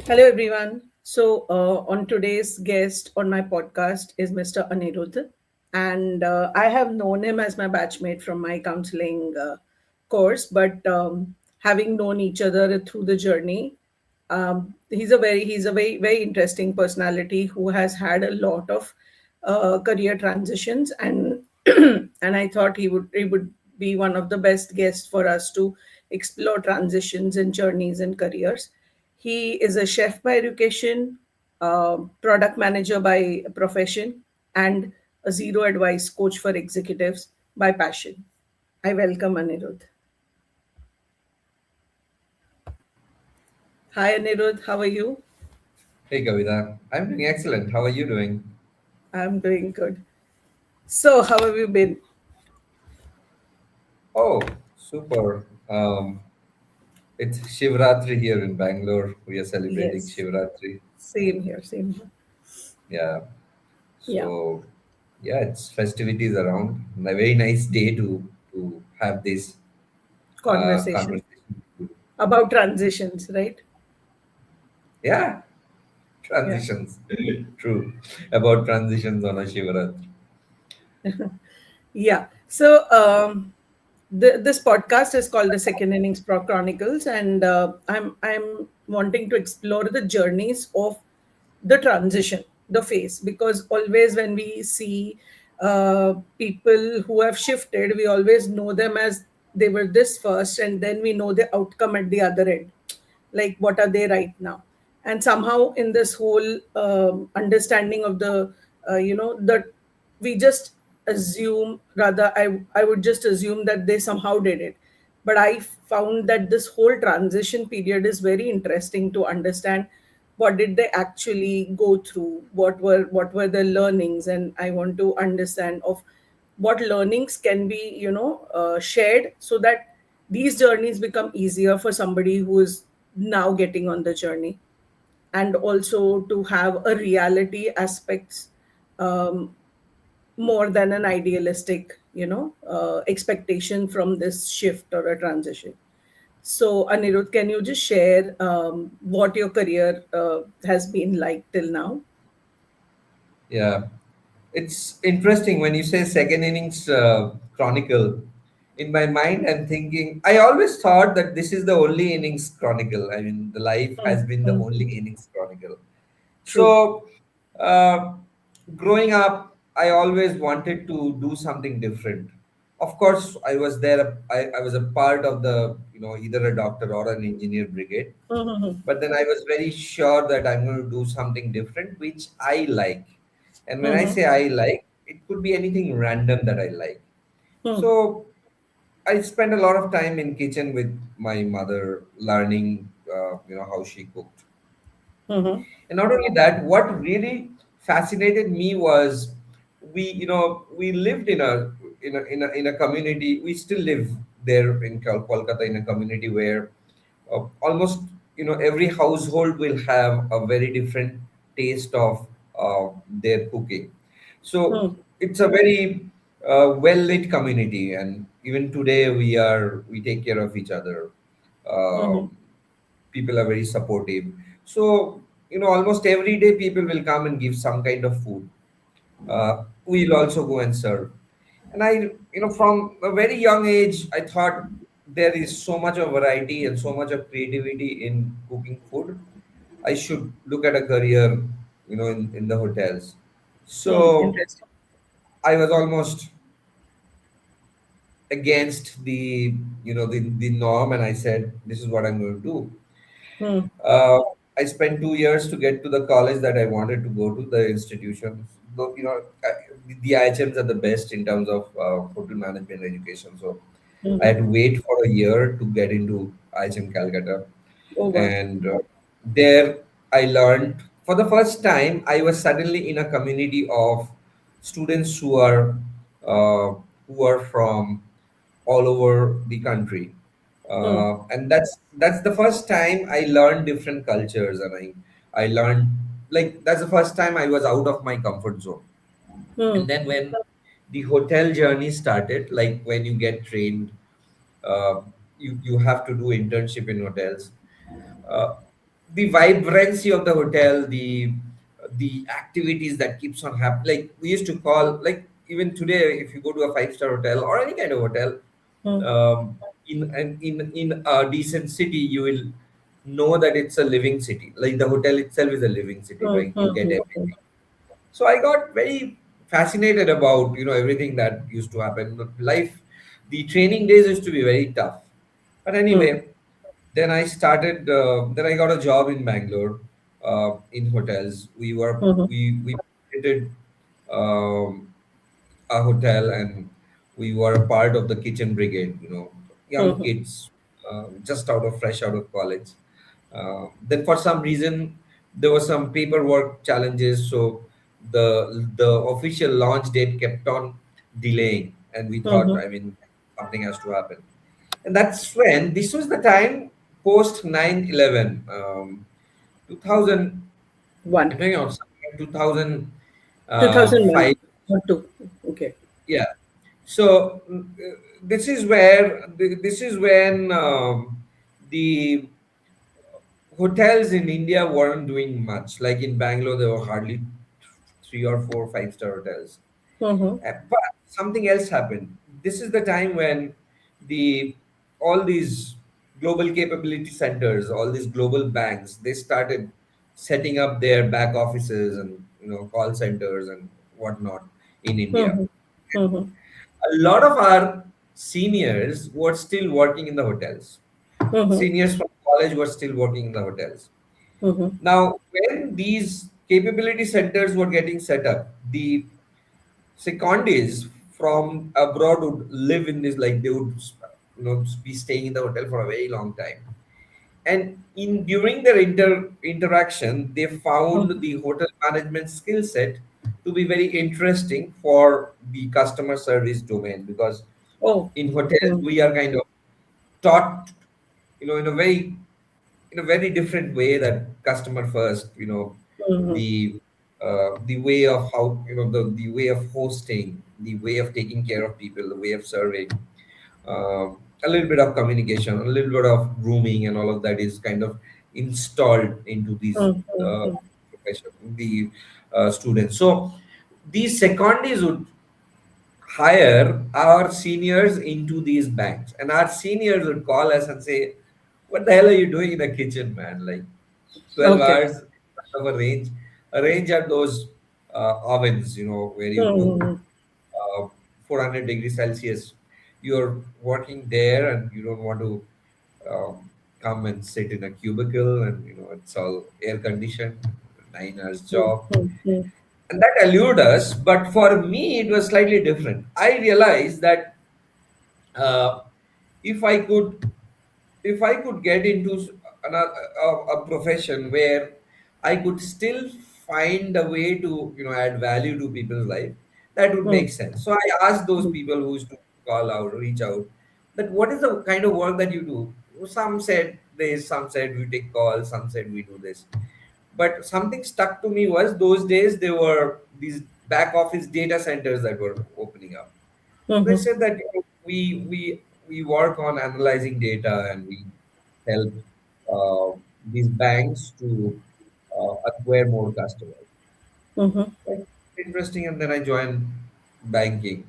Hello, everyone. On today's guest on my podcast is Mr. Anirudh, and I have known him as my batchmate from my counseling course. But having known each other through the journey, he's a very interesting personality who has had a lot of career transitions, and and I thought he would be one of the best guests for us to explore transitions and journeys and careers. He is a chef by education, product manager by profession, and a zero advice coach for executives by passion. I welcome Anirudh. Hi Anirudh, how are you? Hey Kavita, I'm doing excellent. How are you doing? I'm doing good. So, how have you been? Oh, super. It's Shivratri here in Bangalore. We are celebrating Yes, Shivratri. same here, same here. Yeah. Yeah, So yeah, it's festivities around. And a very nice day to have this conversation conversation. about transitions, right? Yeah, Yeah. transitions. True. About transitions on a Shivratri. Yeah. This podcast is called the Second Innings Pro Chronicles, and I'm wanting to explore the journeys of the transition, the phase, because always when we see people who have shifted, we always know them as they were this first, and then we know the outcome at the other end, like what are they right now. And somehow in this whole understanding of the that we just assume, rather I would just assume that they somehow did it. But I found that this whole transition period is very interesting to understand what did they actually go through, what were the learnings, and I want to understand of what learnings can be shared, so that these journeys become easier for somebody who is now getting on the journey, and also to have a reality aspects, um, more than an idealistic expectation from this shift or a transition. So Anirudh, can you just share what your career has been like till now? Yeah. It's interesting when you say second innings chronicle. In my mind, I'm thinking, I always thought that this is the only innings chronicle. I mean, the life Hmm, has been the hmm, only innings chronicle. true. So, uh, growing up, I always wanted to do something different. Of course, I was there, I was a part of the, either a doctor or an engineer brigade. Hmm, hmm, But then I was very sure that I'm going to do something different, which I like. And when hmm, I hmm, say I like, it could be anything random that I like. hmm, So I spent a lot of time in kitchen with my mother, learning, how she cooked. hmm, hmm, And not only that, what really fascinated me was we lived in a community. We still live there in Kolkata in a community where almost every household will have a very different taste of their cooking. So hmm, it's a very well lit community, and even today we take care of each other. hmm, Um, People are very supportive. So almost every day people will come and give some kind of food. We'll also go and serve. And I, from a very young age, I thought there is so much of variety and so much of creativity in cooking food. I should look at a career, in the hotels. So interesting. I was almost against the norm, and I said, this is what I'm going to do. Hmm, Uh, I spent 2 years to get to the college that I wanted to go to, the institution. Though, the IHMs are the best in terms of hotel management education. So I hmm. had to wait for a year to get into IHM Calcutta. Over. And there I learned for the first time, I was suddenly in a community of students uh, who are from all over the country, Hmm, and that's the first time I learned different cultures, and I learned, like, that's the first time I was out of my comfort zone. hmm, And then when the hotel journey started, like when you get trained, uh, you have to do internship in hotels. uh, the vibrancy of the hotel, the activities that keeps on happening. Like we used to call, like even today, if you go to a five-star hotel or any kind of hotel, mm, in a decent city, you will know that it's a living city. Like the hotel itself is a living city, mm, right? You mm, get mm, everything. So I got very fascinated about everything that used to happen. Life, the training days used to be very tough. But mm, anyway, then I started. Then I got a job in Bangalore, in hotels. mm, We visited um, a hotel, and we were a part of the kitchen brigade. Young mm, kids, just fresh out of college. Then for some reason there was some paperwork challenges, so the official launch date kept on delaying, and we thought, mm, I mean, something has to happen. And that's when this was the time post 9/11, 2000. I'm one. talking about somewhere 2001 2005. or two. Okay. Yeah. So this is where this is when the hotels in India weren't doing much. Like in Bangalore, there were hardly three or four five-star hotels. Mm-hmm. But something else happened. This is the time when the all these global capability centers, all these global banks, they started setting up their back offices and call centers and whatnot in India. Mm-hmm. Mm-hmm. A lot of our seniors were still working in the hotels. Mm-hmm. Seniors from college were still working in the hotels. Mm-hmm. Now, when these capability centers were getting set up, the secondees from abroad would live in this, like they would be staying in the hotel for a very long time. And in during their interaction, they found the hotel management skill set to be very interesting for the customer service domain, because Oh. in hotels Mm-hmm. we are kind of taught, in a very different way, that customer first, Mm-hmm. the the way of how, the way of hosting, the way of taking care of people, the way of serving, a little bit of communication, a little bit of grooming, and all of that is kind of installed into these uh, Mm-hmm. profession, the students. So these secondees would hire our seniors into these banks, and our seniors would call us and say, "What the hell are you doing in the kitchen, man? Like 12 Okay. hours of a range at those ovens, where you cook Mm-hmm. 400 degrees Celsius. You're working there, and you don't want to come and sit in a cubicle, and it's all air conditioned, 9 hours job." Mm-hmm. And that allured us, but for me it was slightly different. I realized that uh, if I could if I could get into a profession where I could still find a way to add value to people's life, that would make sense. So I asked those people who used to reach out, that what is the kind of work that you do. Some said this, some said we take calls, some said we do this. But something stuck to me was, those days there were these back office data centers that were opening up. So they Mm-hmm. said that we work on analyzing data, and we help these banks to acquire more customers. Mm-hmm. Quite interesting. And then I joined banking.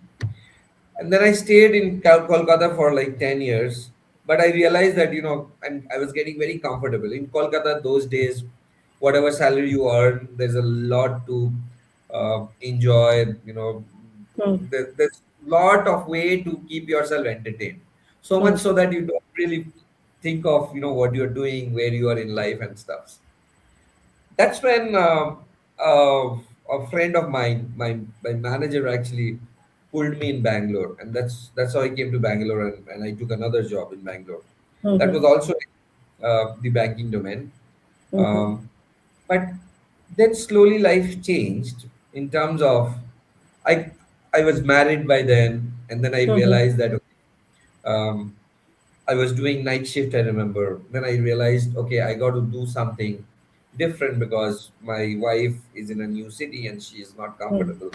And then I stayed in Kolkata for like 10 years. But I realized that, and I was getting very comfortable. In Kolkata, those days, whatever salary you earn, there's a lot to enjoy. There's a lot of way to keep yourself entertained. So much so that you don't really think of, what you're doing, where you are in life and stuff. That's when a friend of mine, my manager, actually pulled me in Bangalore, and that's how I came to Bangalore, and I took another job in Bangalore. That Mm-hmm. was also the banking domain. Mm-hmm. Um, but then slowly life changed in terms of, I I was married by then, and then I Mm-hmm. realized that um, I was doing night shift, I remember. Then I realized, okay, I got to do something different, because my wife is in a new city and she is not comfortable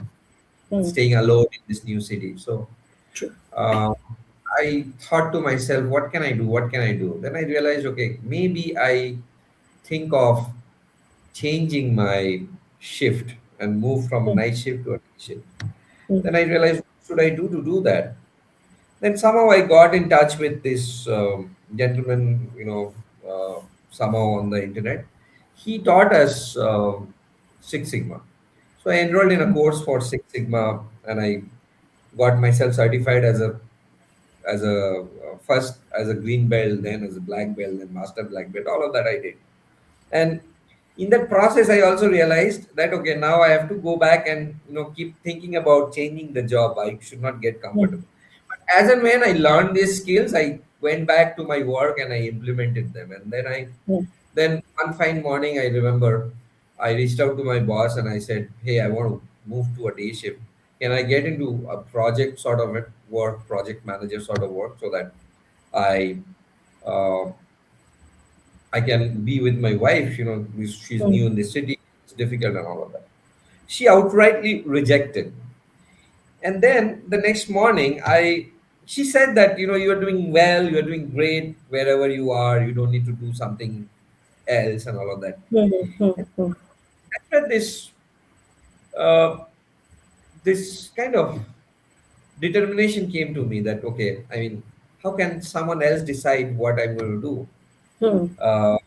Mm-hmm. staying alone in this new city. So True. uh, I thought to myself, what can I do? What can I do? Then I realized, okay, maybe I think of changing my shift and move from night shift to a day shift. Then I realized, what should I do to do that? Then somehow I got in touch with this gentleman, somehow on the internet. He taught us Six Sigma. So I enrolled in a course for Six Sigma, and I got myself certified as a first as a green belt, then as a black belt, then master black belt. All of that I did. And in that process I also realized that, okay, now I have to go back and keep thinking about changing the job. I should not get comfortable. But as and when I learned these skills, I went back to my work and I implemented them. And then one fine morning, I remember I reached out to my boss and I said, hey, I want to move to a day shift. Can I get into a project sort of work, project manager sort of work, so that I uh, I can be with my wife. She's new in the city. It's difficult and all of that. She outrightly rejected. And then the next morning, she said that, you are doing well, you are doing great wherever you are. You don't need to do something else and all of that. And that's where uh, this kind of determination came to me that, okay, I mean, how can someone else decide what I'm going to do? Uh,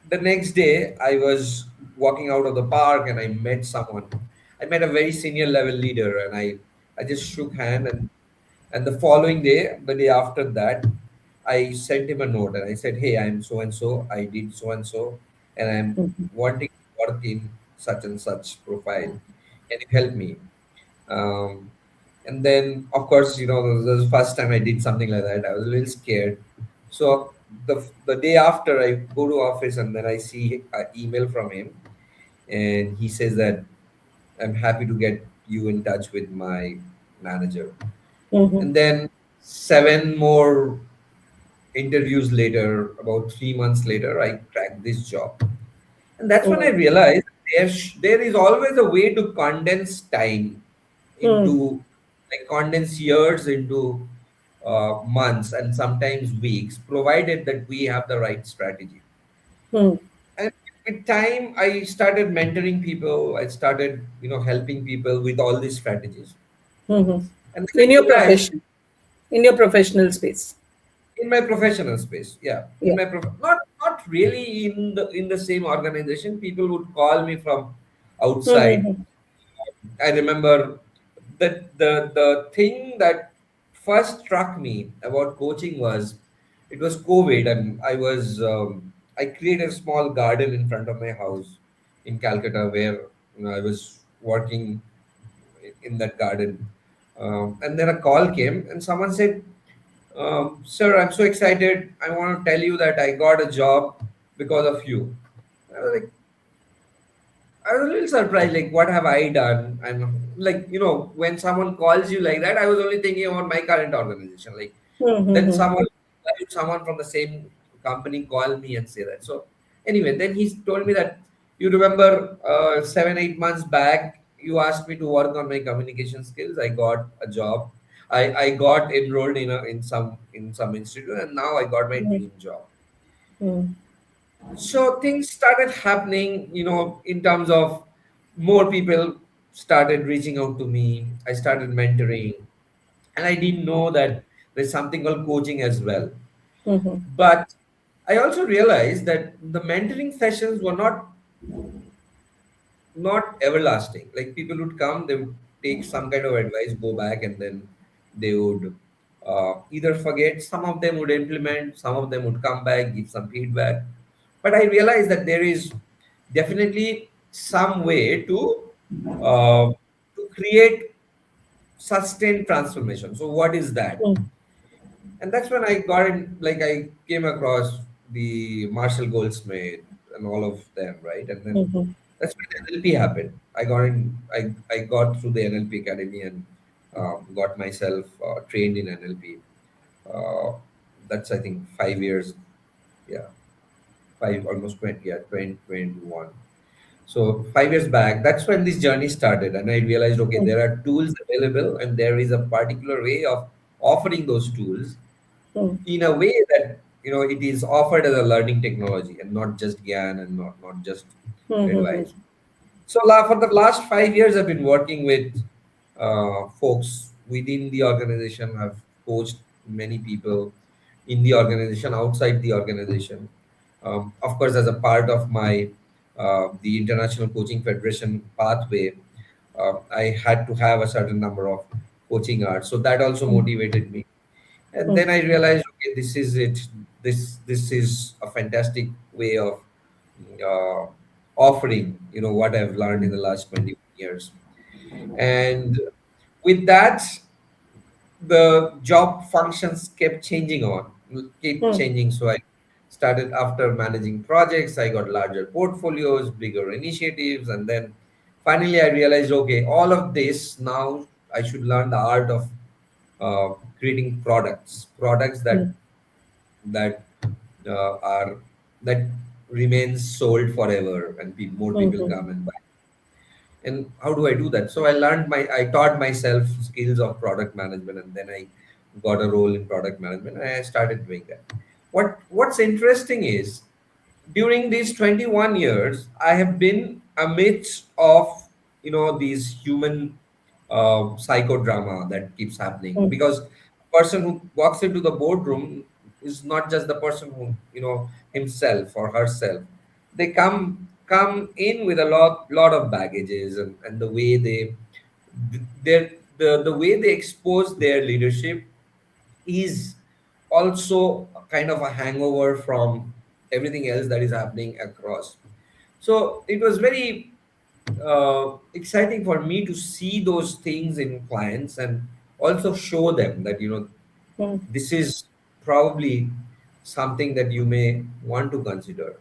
the next day I was walking out of the park and I met someone. I met a very senior level leader, and I just shook hand. And the following day, the day after that, I sent him a note and I said, hey, I'm so and so, I did so and so, and I'm wanting to work in such and such profile. Can you help me? um, and then, of course, the first time I did something like that, I was a little scared. So the day after, I go to office and then I see an email from him, and he says that I'm happy to get you in touch with my manager. And then 7 more interviews later, about 3 months later, I cracked this job. And that's when I realized there is always a way to condense time into, like, condense years into months and sometimes weeks, provided that we have the right strategy. And with time, I started mentoring people. I started, helping people with all these strategies. And then In I your realized, profession, in your professional space. in my professional space, yeah, in Yeah. my not really in the same organization. People would call me from outside. I remember that the thing that first struck me about coaching was, it was COVID, and I created a small garden in front of my house in Calcutta, where I was working in that garden. And then a call came, and someone said, "Sir, I'm so excited. I want to tell you that I got a job because of you." I was like, I was a little surprised, like, what have I done? And, like, when someone calls you like that, I was only thinking about my current organization. Like, then someone from the same company call me and say that. So anyway, then he told me that, you remember 7, 8 months back, you asked me to work on my communication skills. I got a job. I got enrolled in some institute, and now I got my dream job. So things started happening, in terms of more people started reaching out to me. I started mentoring, and I didn't know that there's something called coaching as well. But I also realized that the mentoring sessions were not everlasting. Like, people would come, they would take some kind of advice, go back, and then they would either forget. Some of them would implement, some of them would come back, give some feedback. But I realized that there is definitely some way to create sustained transformation. So what is that? And that's when I got in, like, I came across the Marshall Goldsmith and all of them, right? And then that's when NLP happened. I got through the NLP Academy and got myself trained in NLP. Uh, that's, I think, 5 years. Yeah, five, almost 20, yeah, 2021. So 5 years back, that's when this journey started. And I realized, okay, there are tools available, and there is a particular way of offering those tools in a way that it is offered as a learning technology and not just gyan and not just advice. So for the last 5 years, I've been working with folks within the organization. I've coached many people in the organization, outside the organization. Of course, as a part of my the International Coaching Federation pathway, I had to have a certain number of coaching hours. So that also motivated me. And then I realized, okay, this is it. This is a fantastic way of uh, offering, what I've learned in the last 21 years. And with that, the job functions kept changing. So I started, after managing projects, I got larger portfolios, bigger initiatives, and then finally I realized, okay, all of this now I should learn the art of creating products that are that remains sold forever, and more people come and buy. And how do I do that? So I taught myself skills of product management, and then I got a role in product management, and I started doing that. What's interesting is, during these 21 years, I have been amidst of these human psychodrama that keeps happening, because a person who walks into the boardroom is not just the person who, himself or herself. They come in with a lot of baggages, and the way the way they expose their leadership is also kind of a hangover from everything else that is happening across. So it was very exciting for me to see those things in clients, and also show them that this is probably something that you may want to consider.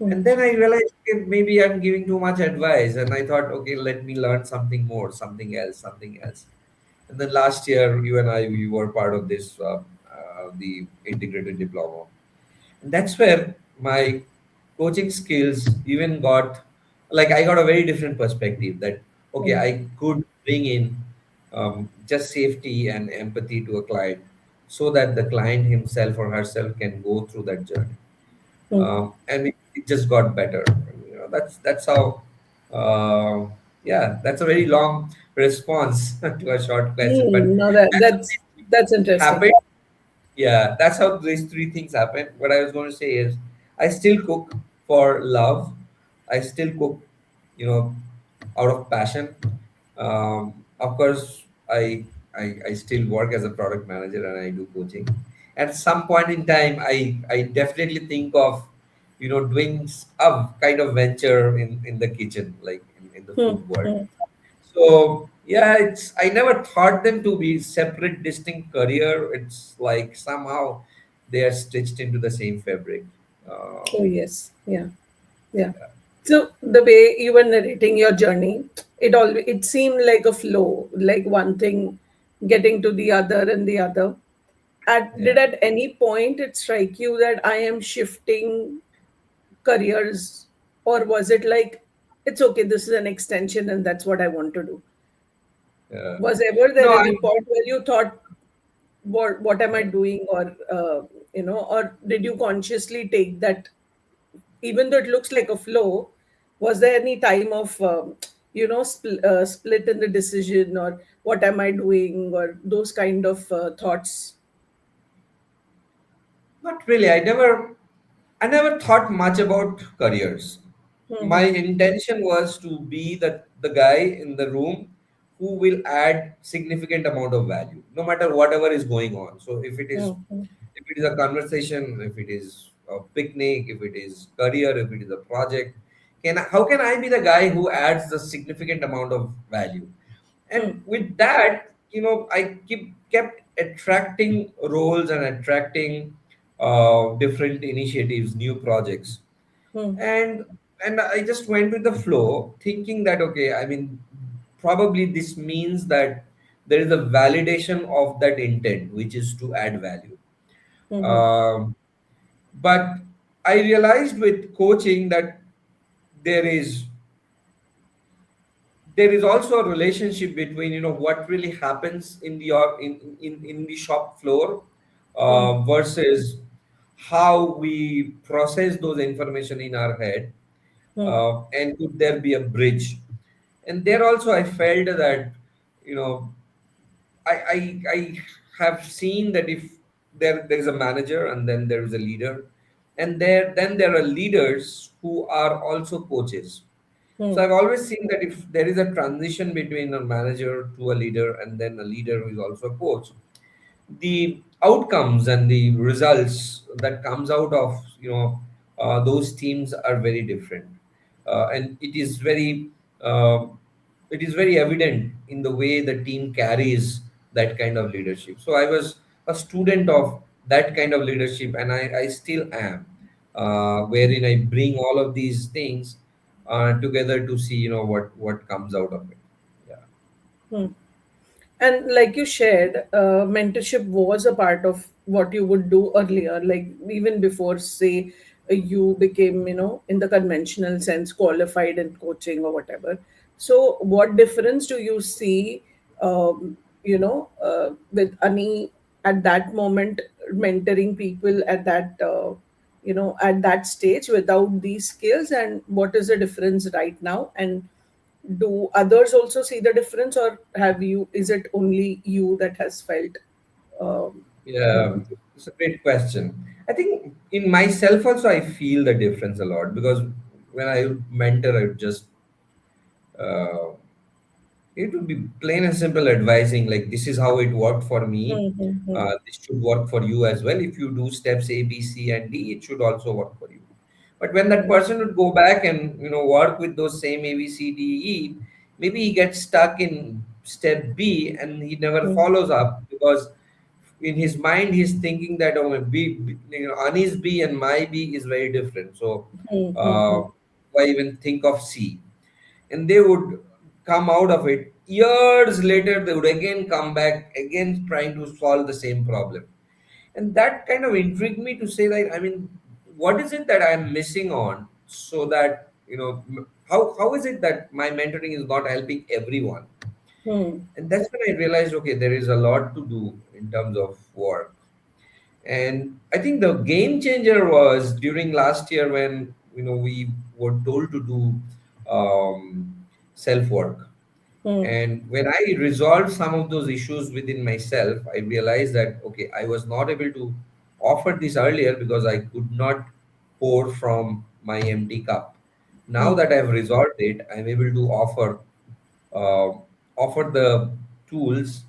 And then I realized, okay, maybe I'm giving too much advice, and I thought, okay, let me learn something more, something else. And then last year, you and I, we were part of this, the integrated diploma. And that's where my coaching skills even got, like, I got a very different perspective that, okay, I could bring in just safety and empathy to a client, so that the client himself or herself can go through that journey. And it just got better. That's how. Yeah, that's a very long response to a short question, but No, that's how these that's things interesting. happen. Yeah, that's how these three things happen. What I was going to say is, I still cook for love. I still cook, out of passion. Of course, I still work as a product manager, and I do coaching. At some point in time, I definitely think of, doing a kind of venture in the kitchen, like in the food world. So yeah, it's I never thought them to be separate, distinct career. It's like somehow they are stitched into the same fabric. Oh, yes. Yeah. Yeah. So the way you were narrating your journey, it seemed like a flow, like one thing getting to the other and the other. Did Yeah, at any point it strike you that I am shifting careers, or was it like it's okay, this is an extension and that's what I want to do? yeah. Was ever No, there I any point where you thought, what am I doing, or or did you consciously take that, even though it looks like a flow? Was there any time of split in the decision, or what am I doing, or those kind of thoughts? not really. I never thought much about careers. My intention was to be the guy in the room who will add significant amount of value, no matter whatever is going on. So if it is a conversation, if it is a picnic, if it is career, if it is a project, how can I be the guy who adds the significant amount of value? And with that, I kept attracting roles and attracting different initiatives, new projects. And and I just went with the flow, thinking that, okay, I mean, probably this means that there is a validation of that intent, which is to add value. um, but I realized with coaching that there is there is also a relationship between, what really happens in the shop floor, versus how we process those information in our head, Hmm. and could there be a bridge? And there also I felt that, you know, I have seen that if there is a manager and then there is a leader, and there are leaders who are also coaches. So Hmm. I've always seen that if there is a transition between a manager to a leader and then a leader who is also a coach, the outcomes and the results that comes out of, those teams are very different, and uh, it is very evident in the way the team carries that kind of leadership. So I was a student of that kind of leadership, and I still am, wherein I bring all of these things together to see, what comes out of it. Yeah. Hmm. And like you shared, mentorship was a part of what you would do earlier, like even before, say, you became, in the conventional sense, qualified in coaching or whatever. So, what difference do you see, with Ani at that moment, mentoring people at that, at that stage without these skills, and what is the difference right now? And do others also see the difference, or have you, is it only you that has felt you Yeah, know it's a great question. I think in myself also I feel the difference a lot, because when I mentor, I would just uh, it would be plain and simple advising, like, this is how it worked for me. Hmm, hmm, hmm, This should work for you as well. If you do steps A, B, C, and D, it should also work for you. But when that person would go back and work with those same A, B, C, D, E, maybe he gets stuck in step B and he never hmm, follows up, because in his mind he's thinking that, oh, Ani's B and my B is very different. So hmm, hmm, uh, hmm, why even think of C? And they would come out of it years later, they would again come back again trying to solve the same problem. And that kind of intrigued me to say that, I mean, what is it that I'm missing on, so that how is it that my mentoring is not helping everyone? hmm, And that's when I realized, okay, there is a lot to do in terms of work. And I think the game changer was during last year when we were told to do self work. hmm, And when I resolved some of those issues within myself, I realized that, okay, I was not able to offer this earlier because I could not pour from my empty cup. Now hmm, that I've resolved it, I'm able to uh, offer the tools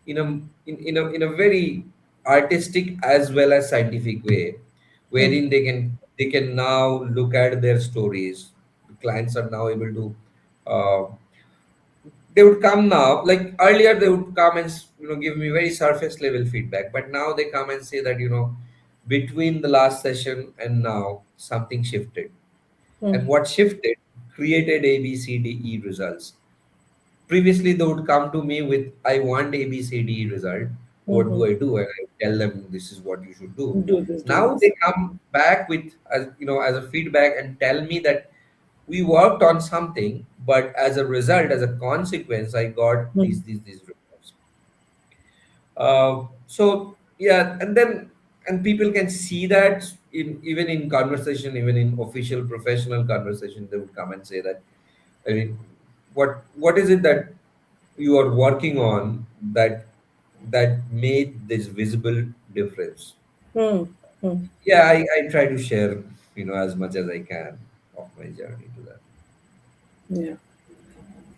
in a very artistic as well as scientific way, hmm, wherein they can now look at their stories. The clients are now able to, uh, they would come now, like earlier they would come and give me very surface level feedback, but now they come and say that, between the last session and now something shifted. hmm, And what shifted created A, B, C, D, E results. Previously they would come to me with, I want A, B, C, D, E result, hmm, what hmm. do I do? And I tell them this is what you should do. Do this, do Now this. they come back with, as a feedback, and tell me that we worked on something, but as a result, as a consequence, I got Hmm, these results. So yeah, and people can see that in even in conversation, even in official professional conversation, they would come and say that, I mean, what is it that you are working on that made this visible difference? hmm, hmm. Yeah, I try to share, as much as I can of my journey to that. Yeah.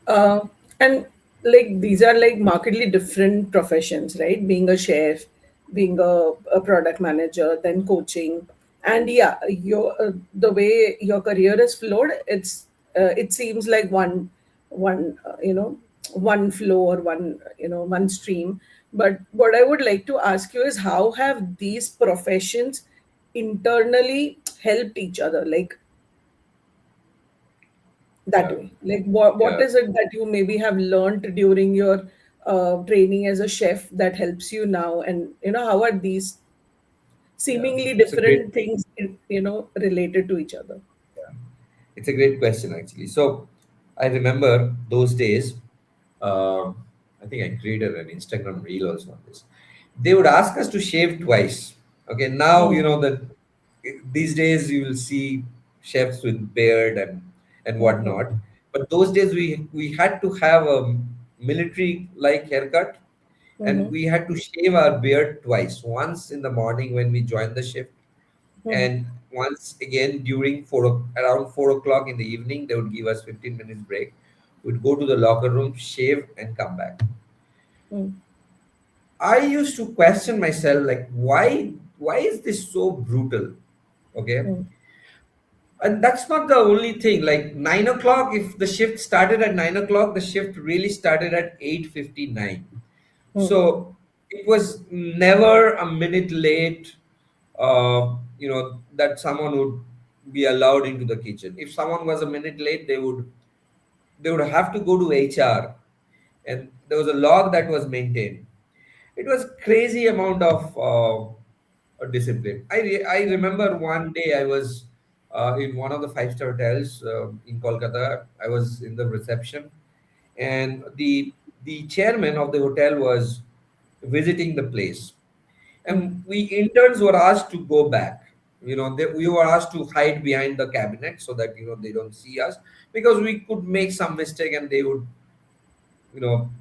uh, and like these are like markedly different professions, right? Being a chef, being a product manager, then coaching. And yeah, your the way your career is flowed, it seems like one flow, or one stream. But what I would like to ask you is, how have these professions internally helped each other, like that Yeah, way? Like what yeah, is it that you maybe have learned during your training as a chef that helps you now? And how are these yeah. seemingly It's a great different things related to each other? Yeah. It's a great question, actually. So I remember those days. Um, I think I created an Instagram reel also on this. They would ask us to shave twice. Okay, now mm, that these days you will see chefs with beard and mm, whatnot. But those days we had to have a military like haircut, and mm, we had to shave our beard twice. Once in the morning when we joined the shift, mm, and once again during around 4 o'clock in the evening. They would give us 15 minutes break. We'd go to the locker room, shave, and come back. mm, I used to question myself, like, why is this so brutal? Okay. mm, And that's not the only thing. Like 9 o'clock, if the shift started at 9 o'clock, the shift really started at 8:59. mm, So it was never a minute late. That someone would be allowed into the kitchen. If someone was a minute late, they would have to go to HR, and there was a log that was maintained. It was crazy amount of discipline. I remember one day I was in one of the five-star hotels in Kolkata. I was in the reception, and the chairman of the hotel was visiting the place, mm, and we interns were asked to go back. We were asked to hide behind the cabinet so that they don't see us, because we could make some mistake and they would,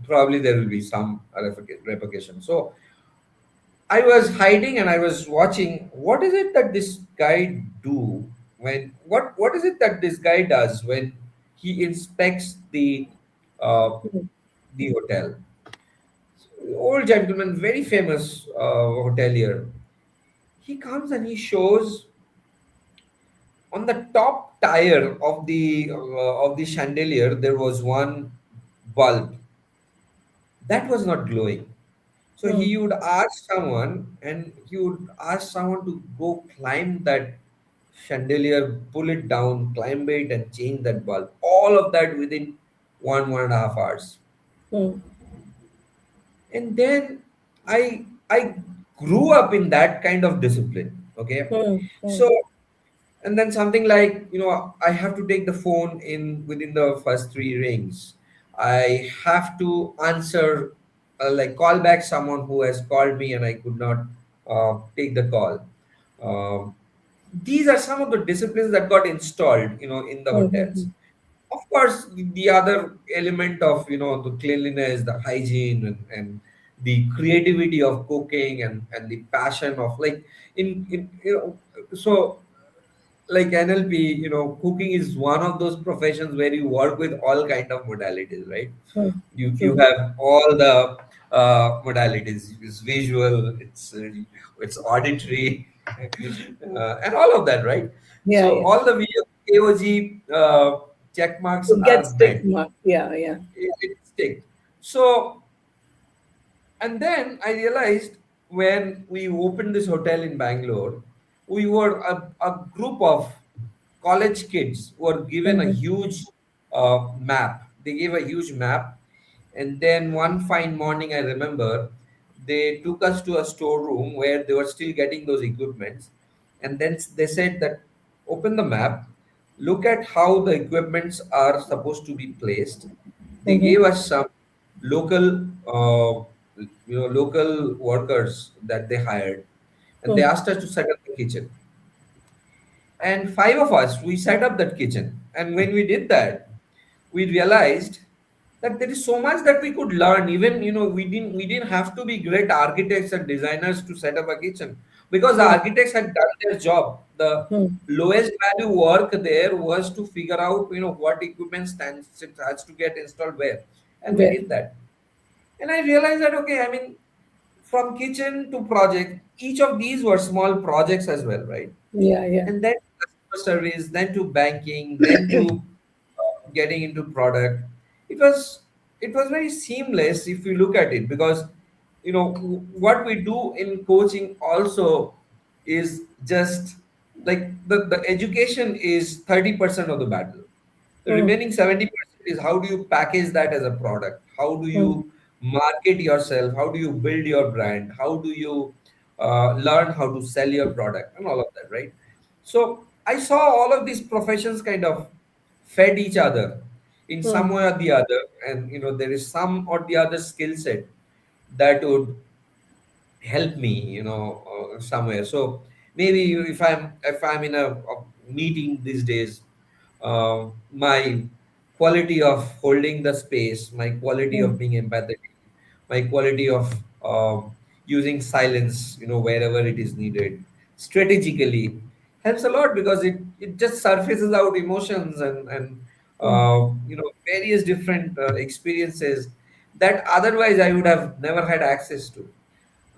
probably there will be some repercussion. So I was hiding and I was watching what is it that this guy do when what is it that this guy does when he inspects uh, mm, the hotel. Old gentleman, very famous hotelier. He comes and he shows on the top tire of the chandelier there was one bulb that was not glowing. So mm, he would ask someone to go climb that chandelier, pull it down, climb it, and change that bulb. All of that within 1.5 hours. mm, And then I grew up in that kind of discipline. Okay, mm, mm, so and then something like I have to take the phone in within the first three rings. I have to answer, like call back someone who has called me and I could not take the call. um, these are some of the disciplines that got installed in the mm, hotels. mm, Of course, the other element of the cleanliness, the hygiene, and the creativity of cooking, and the passion of, like, in so like NLP, cooking is one of those professions where you work with all kind of modalities, right? mm. You True. have all the modalities. It's visual, it's auditory, and all of that, right? Yeah, So yeah. all the AOG check marks It are gets tick met. mark. Yeah, yeah. It's ticked. So, and then I realized when we opened this hotel in Bangalore, we were a group of college kids who were given a Mm-hmm, huge map. They gave a huge map. And then one fine morning, I remember they took us to a storeroom where they were still getting those equipments. And then they said that open the map, look at how the equipments are supposed to be placed. They mm-hmm, gave us some local, local workers that they hired, and they mm, asked us to set up the kitchen. And five of us, we set up that kitchen. And when we did that, we realized that there is so much that we could learn. Even we didn't have to be great architects and designers to set up a kitchen, because the mm, architects had done their job. The mm. lowest value work there was to figure out what equipment stands it has to get installed where, and we Where? did that. And I realized that, okay, I mean, from kitchen to project, each of these were small projects as well, right? Yeah, yeah. And then customer service, then to banking, then to getting into product. It was very seamless if you look at it, because what we do in coaching also is just like the education is 30% of the battle. The Mm, remaining 70% is how do you package that as a product? How do mm, you market yourself? How do you build your brand? How do you learn how to sell your product and all of that, right? So I saw all of these professions kind of fed each other in some mm, way or the other, and there is some or the other skill set that would help me, somewhere. So maybe if I'm in a meeting these days, my quality of holding the space, my quality of mm, being empathetic, my quality of using silence, wherever it is needed, strategically, helps a lot, because it just surfaces out emotions and mm, various different experiences that otherwise I would have never had access to.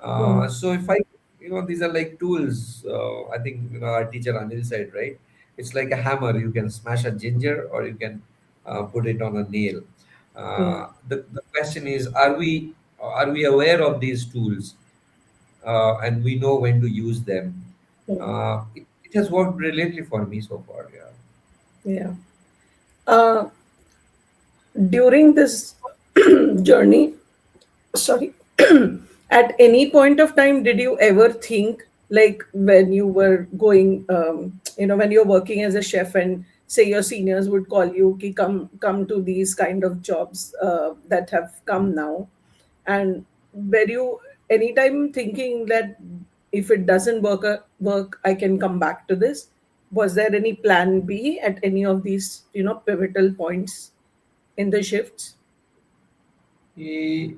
mm, So if I, these are like tools. I think our teacher Anil said, right? It's like a hammer. You can smash a ginger, or you can put it on a nail. mm, The question is, are we aware of these tools, and we know when to use them? mm. It has worked brilliantly for me so far. Yeah. Yeah. Uh, During this journey, sorry, at any point of time, did you ever think, like when you were going, when you're working as a chef, and say your seniors would call you, ki come to these kind of jobs that have come now, and were you anytime thinking that if it doesn't work, I can come back to this? Was there any plan B at any of these, pivotal points in the shifts? Eh,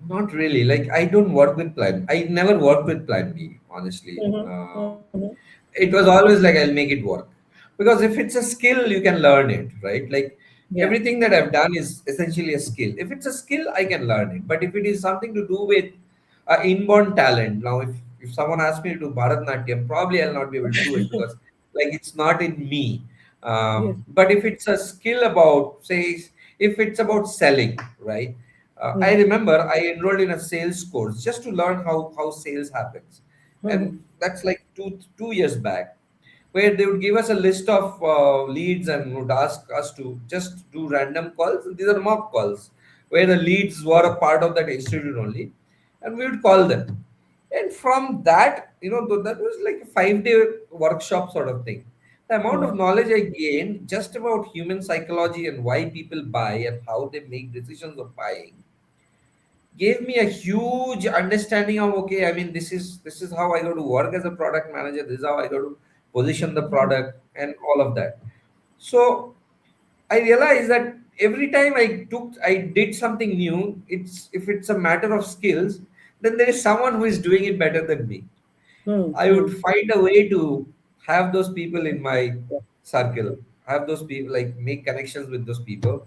Not really. Like, I don't work with plan. I never worked with plan B, honestly. Mm-hmm. Mm-hmm. It was always like, I'll make it work, because if it's a skill, you can learn it, right? Like, Yeah. everything that I've done is essentially a skill. If it's a skill, I can learn it. But if it is something to do with inborn talent, now if someone asks me to do Bharatnatyam, probably I'll not be able to do it, because like it's not in me. Yes. But if it's a skill about, say, if it's about selling, right? I Mm-hmm. remember I enrolled in a sales course just to learn how sales happens, Mm-hmm. and that's like two years back, where they would give us a list of leads and would ask us to just do random calls. These are mock calls, where the leads were a part of that institute only, and we would call them. And from that, that was like a 5-day workshop sort of thing. The amount of knowledge I gained just about human psychology and why people buy and how they make decisions of buying gave me a huge understanding of, okay, I mean, this is how I go to work as a product manager, this is how I go to position the product and all of that. So I realized that every time I did something new, it's if it's a matter of skills, then there is someone who is doing it better than me. I would Mm-hmm. find a way to have those people in my circle, have those people, like, make connections with those people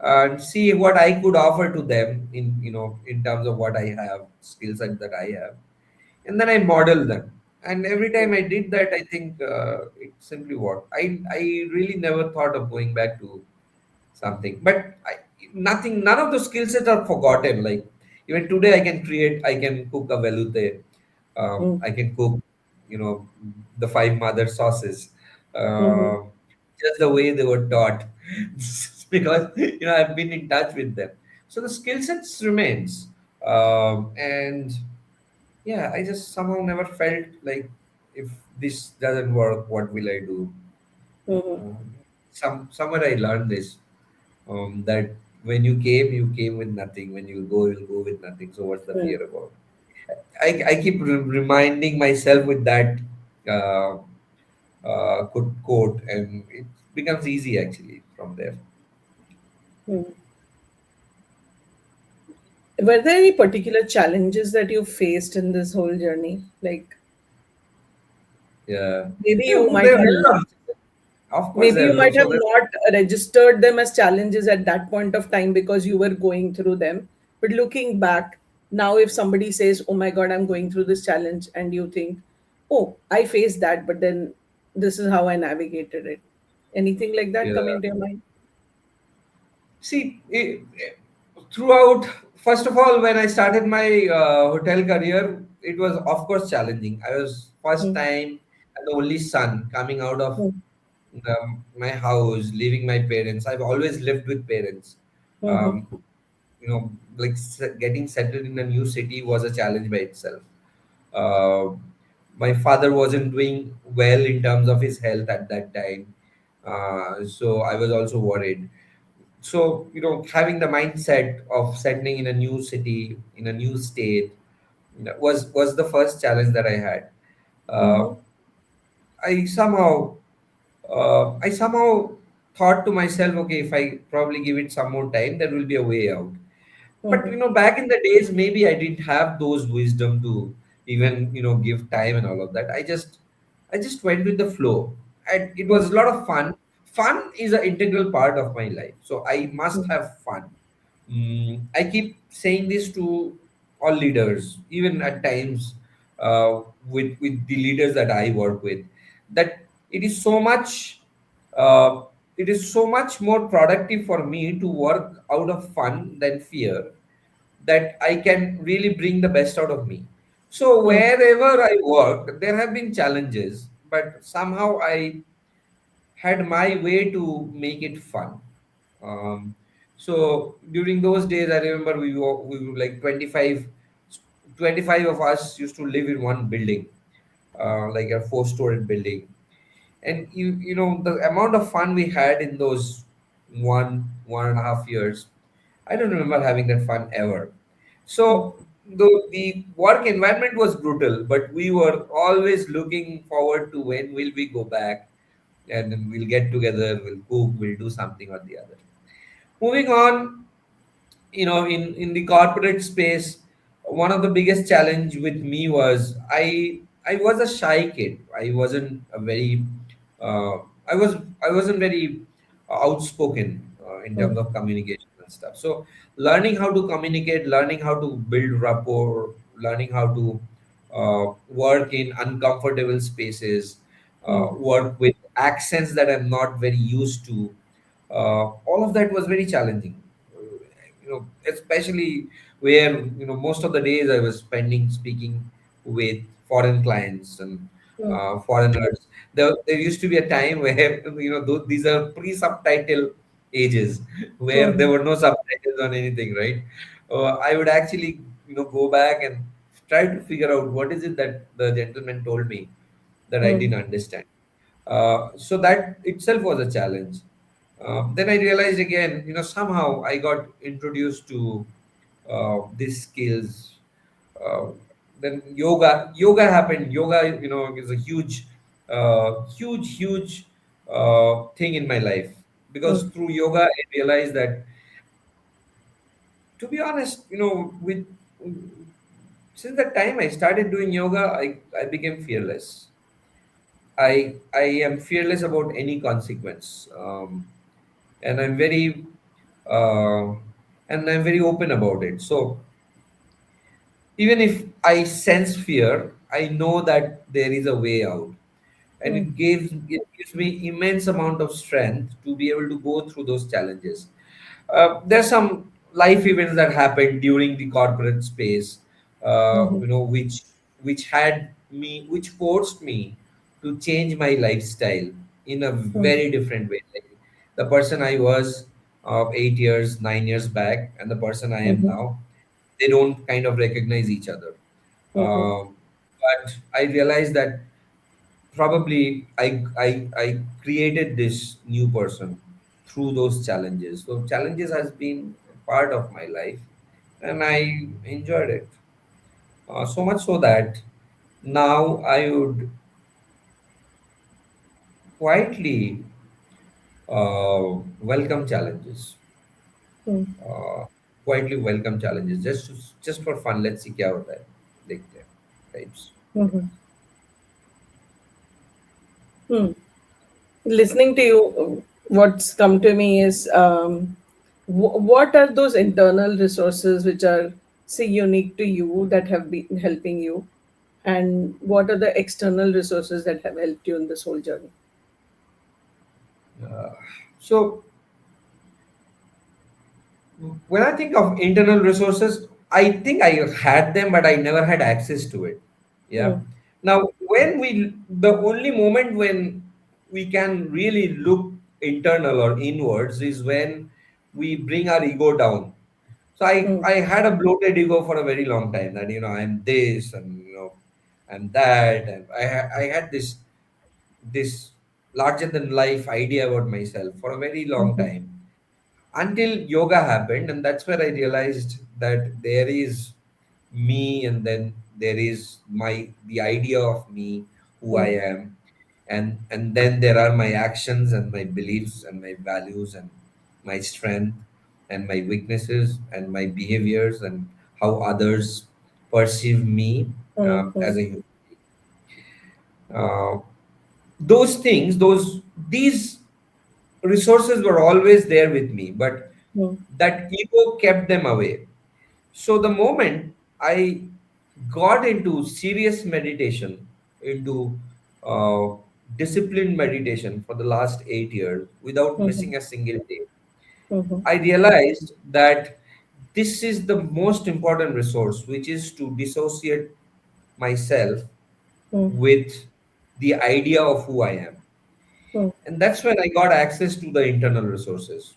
and see what I could offer to them in, in terms of what I have, skill set that I have, and then I model them. And every time I did that, I think it simply worked. I really never thought of going back to something, but none of those skill sets are forgotten. Like, even today, I can cook a velute, I can cook, the five mother sauces, Mm-hmm. uh, just the way they were taught, because I've been in touch with them. So the skill sets remains, and yeah, I just somehow never felt like, if this doesn't work, what will I do? Mm-hmm. Um, somewhere I learned this, that when you came with nothing. When you'll go with nothing. So what's the Mm-hmm. fear about? I keep reminding myself with that uh, good quote, and it becomes easy actually from there. Mm-hmm. Were there any particular challenges that you faced in this whole journey? Like Yeah, maybe yeah. you might There have are a lot not, of, of course, maybe you there are might so have there. not registered them as challenges at that point of time because you were going through them. But looking back now, if somebody says, "Oh my God, I'm going through this challenge," and you think, "Oh, I faced that, but then this is how I navigated it." Anything like that Yeah. coming to your mind? See, throughout, first of all, when I started my hotel career, it was, of course, challenging. I was first Mm, time and the only son coming out of mm, my house, leaving my parents. I've always lived with parents. mhm, Um, like, getting settled in a new city was a challenge by itself. Uh, my father wasn't doing well in terms of his health at that time, so I was also worried. So, having the mindset of settling in a new city, in a new state, was the first challenge that I had. Uh, Mhm. I somehow I somehow thought to myself, okay, if I probably give it some more time, there will be a way out. But Mhm. back in the days, maybe I didn't have those wisdom to even give time and all of that. I just went with the flow, and it was a lot of fun. Fun is an integral part of my life, so I must Mhm. have fun. I keep saying this to all leaders, even at times with the leaders that I work with, that it is so much uh, it is so much more productive for me to work out of fun than fear, that I can really bring the best out of me. So Mhm. wherever I worked, there have been challenges, but somehow I had my way to make it fun. So during those days, I remember we were like 25 of us used to live in one building, like a four-storied building. And the amount of fun we had in those 1.5 years, I don't remember having that fun ever. So the work environment was brutal, but we were always looking forward to when will we go back, and then we'll get together, we'll cook, we'll do something or the other. Moving on, in the corporate space, one of the biggest challenge with me was I was a shy kid. I wasn't a very uh, I wasn't very outspoken in terms of communication and stuff. So learning how to communicate, learning how to build rapport, learning how to work in uncomfortable spaces, work with accents that I'm not very used to, all of that was very challenging. Especially where most of the days I was spending speaking with foreign clients and foreigners. There used to be a time where these are pre-subtitle ages, where there Mhm. were no subtitles on anything, right? I would actually go back and try to figure out what is it that the gentleman told me that I didn't Mhm. understand. So that itself was a challenge. Then I realized again, somehow I got introduced to these skills. Uh, then yoga happened. Yoga, is a huge thing in my life, because Mhm. through yoga I realized that, to be honest, with since the time I started doing yoga, I became fearless. I am fearless about any consequence, and uh, I'm very open about it. So even if I sense fear, I know that there is a way out, and it gives me immense amount of strength to be able to go through those challenges. There's some life events that happened during the corporate space, Mhm. which forced me to change my lifestyle in a Mhm. very different way. Like the person I was 8 years, 9 years back, and the person I am Mhm. now, they don't kind of recognize each other. Mhm. Um, but I realized that probably I created this new person through those challenges. So challenges has been a part of my life, and I enjoyed it so much so that now I would quietly welcome challenges. Mhm. Uh, Quietly welcome challenges just for fun. Let's see क्या होता है, देखते हैं types. Mhm. Hmm. Listening to you, what's come to me is what are those internal resources which are, say, unique to you that have been helping you, and what are the external resources that have helped you in this whole journey? Uh, so when I think of internal resources, I think I had them, but I never had access to it. Yeah. Hmm. Now, the only moment when we can really look internal or inwards is when we bring our ego down. So Hmm. I had a bloated ego for a very long time, that, I'm this, and, I'm that. And I had this larger than life idea about myself for a very long Hmm. time, until yoga happened, and that's where I realized that there is me, and then there is the idea of me, who I mm, am, and then there are my actions and my beliefs and my values and my strength and my weaknesses and my behaviors and how others perceive me mm, as mm, a human. Uh, those things, these resources were always there with me, but mm, that ego kept them away. So the moment I got into serious meditation, into uh, disciplined meditation for the last 8 years without mhm, missing a single day, mhm, I realized that this is the most important resource, which is to dissociate myself mm, with the idea of who I am. mm, And that's when I got access to the internal resources.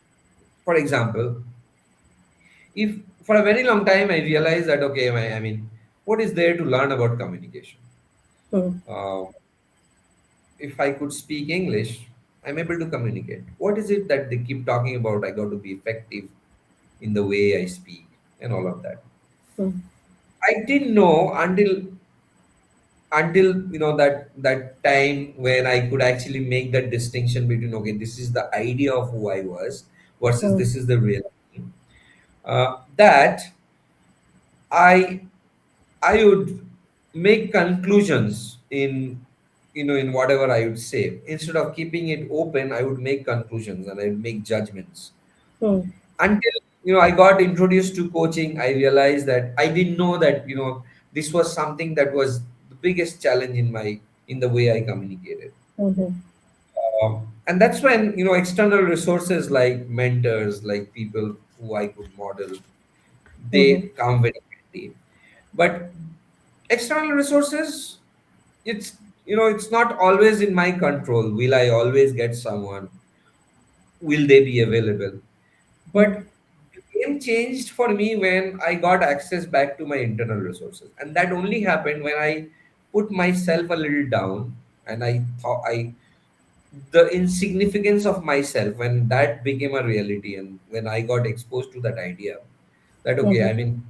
For example, if for a very long time I realized that, okay, I mean, what is there to learn about communication? mm, Uh, if I could speak English, I'm able to communicate. What is it that they keep talking about? I got to be effective in the way I speak and all of that. mm, I didn't know until that time when I could actually make that distinction between, okay, this is the idea of who I was versus mm, this is the reality. That I I would make conclusions in whatever I would say. Instead of keeping it open, I would make conclusions and I would make judgments. mm, Until I got introduced to coaching, I realized that I didn't know that this was something that was the biggest challenge in the way I communicated. mhm, And that's when external resources like mentors, like people who I could model, mhm, they come very handy. But external resources, it's not always in my control. Will I always get someone? Will they be available? mm, But the game changed for me when I got access back to my internal resources, and that only happened when I put myself a little down, and I thought I the insignificance of myself, when that became a reality, and when I got exposed to that idea that, okay, mhm, I mean,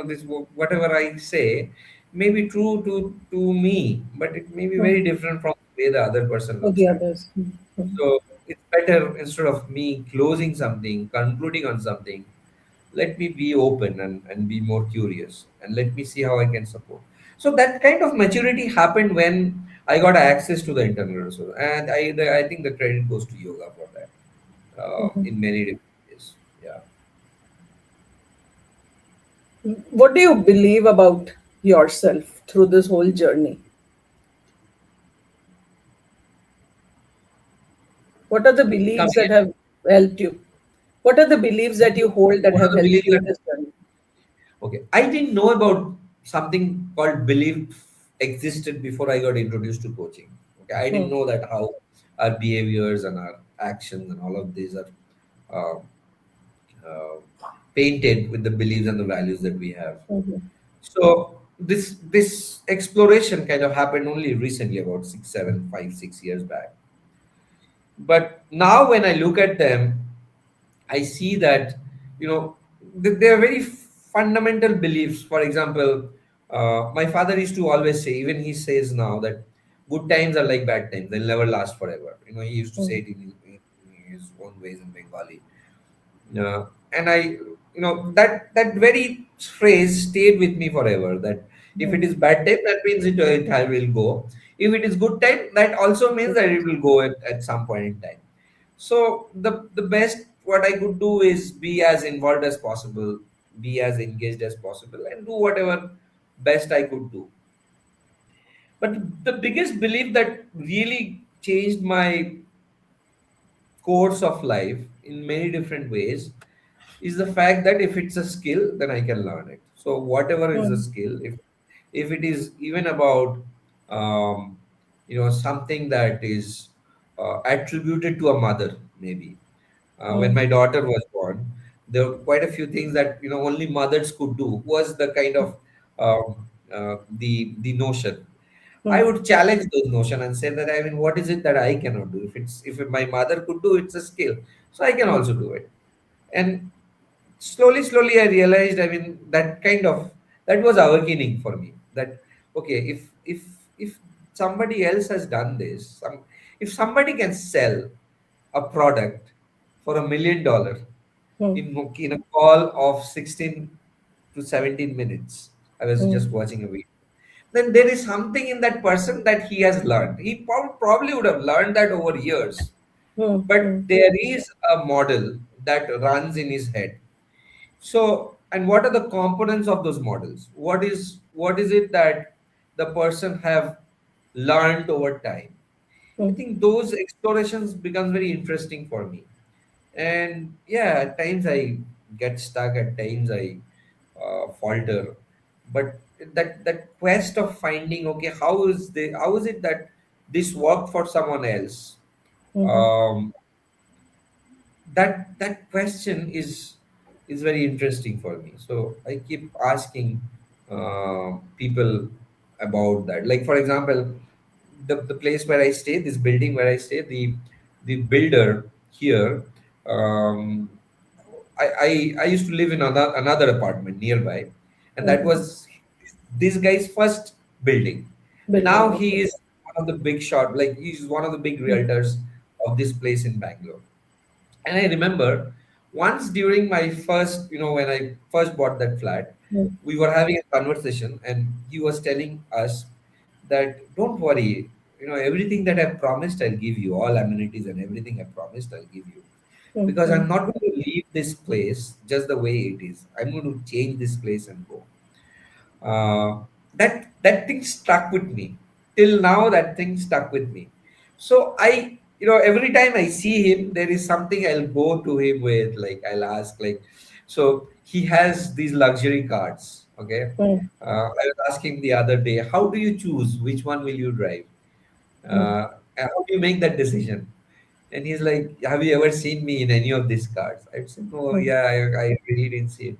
this whatever I say may be true to me, but it may be mm. very different from the way the other person For looks the at it. others. Mm, mm, So it's better, instead of me closing something, concluding on something, let me be open and be more curious and let me see how I can support. So that kind of maturity happened when I got access to the internal resource, and I think the credit goes to yoga for that, mhm. in many different ways. Yeah. What do you believe about yourself through this whole journey? What are the Come beliefs that again. have helped you? What are the beliefs that you hold that What have are the helped beliefs you that? in this journey? Okay, I didn't know about something called belief existed before I got introduced to coaching. Okay, I Hmm, didn't know that how our behaviors and our actions and all of these are uh, uh, painted with the beliefs and the values that we have. mhm, So this exploration kind of happened only recently, about 6 7 5 6 years back. But now when I look at them, I see that they are very fundamental beliefs. For example, my father used to always say, even he says now, that good times are like bad times; they'll never last forever. He used to say hmm, it in his own ways in Bengali. And that very phrase stayed with me forever. That if it hmm, is bad time, that means it I will go. If it is good time, that also means that it will go at some point in time. So the best what I could do is be as involved as possible, be as engaged as possible, and do whatever best I could do. But the biggest belief that really changed my course of life in many different ways is the fact that if it's a skill, then I can learn it. So whatever is a hmm, skill, if it is even about um, something that is attributed to a mother, maybe when hmm, my daughter was born, there were quite a few things that only mothers could do. Was the kind of the notion. I hmm, would challenge those notion and say that, I mean, what is it that I cannot do? If my mother could do, it's a skill, so I can hmm, also do it. And slowly, slowly, I realized, I mean, that was awakening for me. that okay, if somebody else has done this, if somebody can sell a product for $1 million mm, in a call of 16 to 17 minutes. I was mm, just watching a video. Then there is something in that person that he has learned. He probably would have learned that over years. mm, But mm, there is a model that runs in his head. So, and what are the components of those models? What is it that the person have learned over time? I mm, think those explorations becomes very interesting for me. And yeah, at times I get stuck, at times I falter. But that quest of finding, okay, how is it that this worked for someone else? mhm, Um, that question is very interesting for me. So I keep asking people about that. Like for example, the place where I stay, this building where I stay, the builder here. Um, I used to live in another apartment nearby, and that mhm. was this guy's first building. Now Building, okay. he is one of the big shot, like he's one of the big Mm, realtors of this place in Bangalore. And I remember once during my first, when I first bought that flat, mm, we were having a conversation, and he was telling us that don't worry, everything that I've promised, I'll give you, all amenities and everything I promised, I'll give you. mm, Because mm, I'm not going to leave this place just the way it is. I'm going to change this place and go. That thing stuck with me till now. That thing stuck with me. So every time I see him, there is something I'll go to him with. Like I'll ask, like, so he has these luxury cars. Okay, mm, I was asking the other day, how do you choose which one will you drive? mm, And how do you make that decision? And he's like, have you ever seen me in any of these cars? I said, no, mm, yeah, I really didn't see it.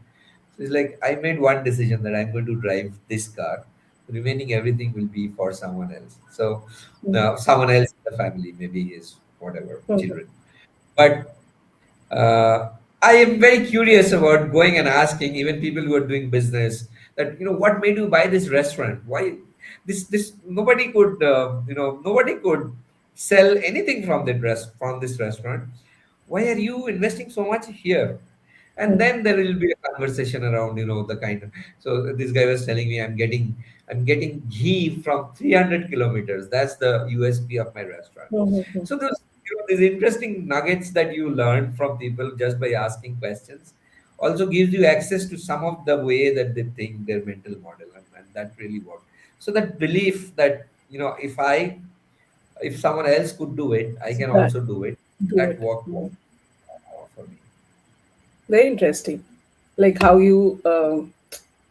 So it's like I made one decision that I'm going to drive this car. Remaining everything will be for someone else. So mm, someone else in the family, maybe his whatever mm, children. But I am very curious about going and asking even people who are doing business that what made you buy this restaurant? Why this nobody could sell anything from this restaurant. Why are you investing so much here? And mm, then there will be a conversation around the kind of, so this guy was telling me I'm getting ghee from 300 kilometers. That's the USP of my restaurant. mm, mm, So these interesting nuggets that you learn from people just by asking questions also gives you access to some of the way that they think, their mental model, and that really works. So that belief that if someone else could do it, I can that also do it. do That it. worked Mm. for me. Very interesting. Like how you,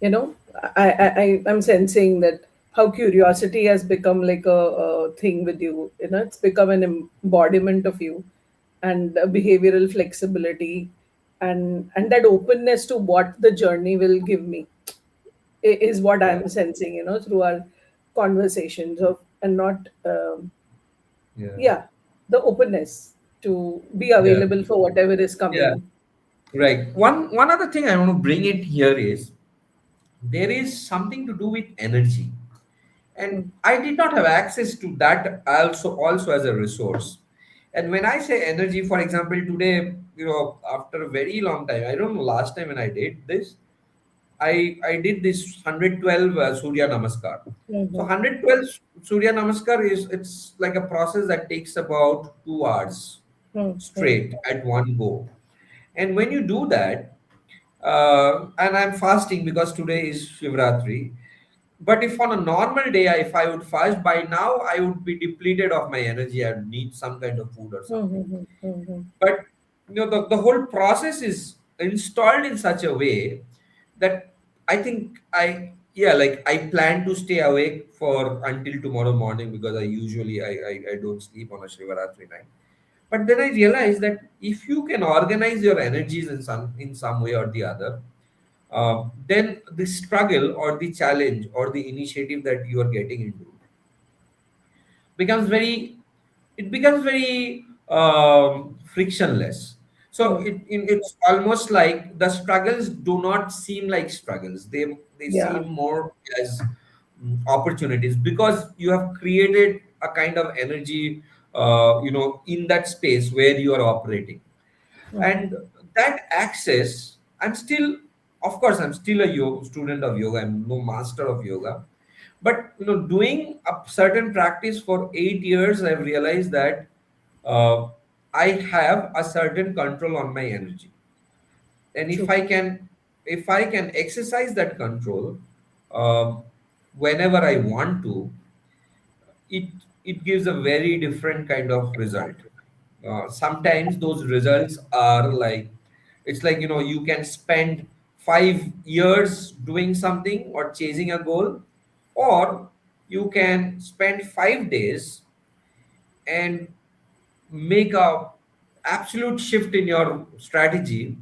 you know, I'm sensing that how curiosity has become like a thing with you. You know, it's become an embodiment of you, and behavioral flexibility, and that openness to what the journey will give me is what Yeah, I'm sensing. You know, through our conversations of and not. yeah, Yeah, the openness to be yeah, available for whatever is yeah. coming. Right. One other thing I want to bring it here is there is something to do with energy, and Mm, I did not have access to that also as a resource. And when I say energy, for example, today, after a very long time, I don't know last time when I did this, I did this 112 Surya Namaskar. So mhm, 112 Surya Namaskar it's like a process that takes about 2 hours mm, mm, straight at one go. And when you do that, and I'm fasting because today is Shivratri. But if on a normal day, if I would fast by now, I would be depleted of my energy. I would need some kind of food or something. mhm, mhm, But the whole process is installed in such a way that I think like I plan to stay awake for until tomorrow morning because I don't sleep on a Shivaratri night. But then I realized that if you can organize your energies in some way or the other, then the struggle or the challenge or the initiative that you are getting into becomes very it becomes very frictionless. So mm. it's almost like the struggles do not seem like struggles. They Yeah. seem more as opportunities, because you have created a kind of energy, in that space where you are operating. And that access, I'm still, of course, I'm still a student of yoga. I'm no master of yoga, but doing a certain practice for 8 years, I've realized that uh, I have a certain control on my energy. And if True. I can exercise that control, um, whenever I want to, it it gives a very different kind of result. Sometimes those results are like, it's like, you can spend 5 years doing something or chasing a goal, or you can spend 5 days and make a absolute shift in your strategy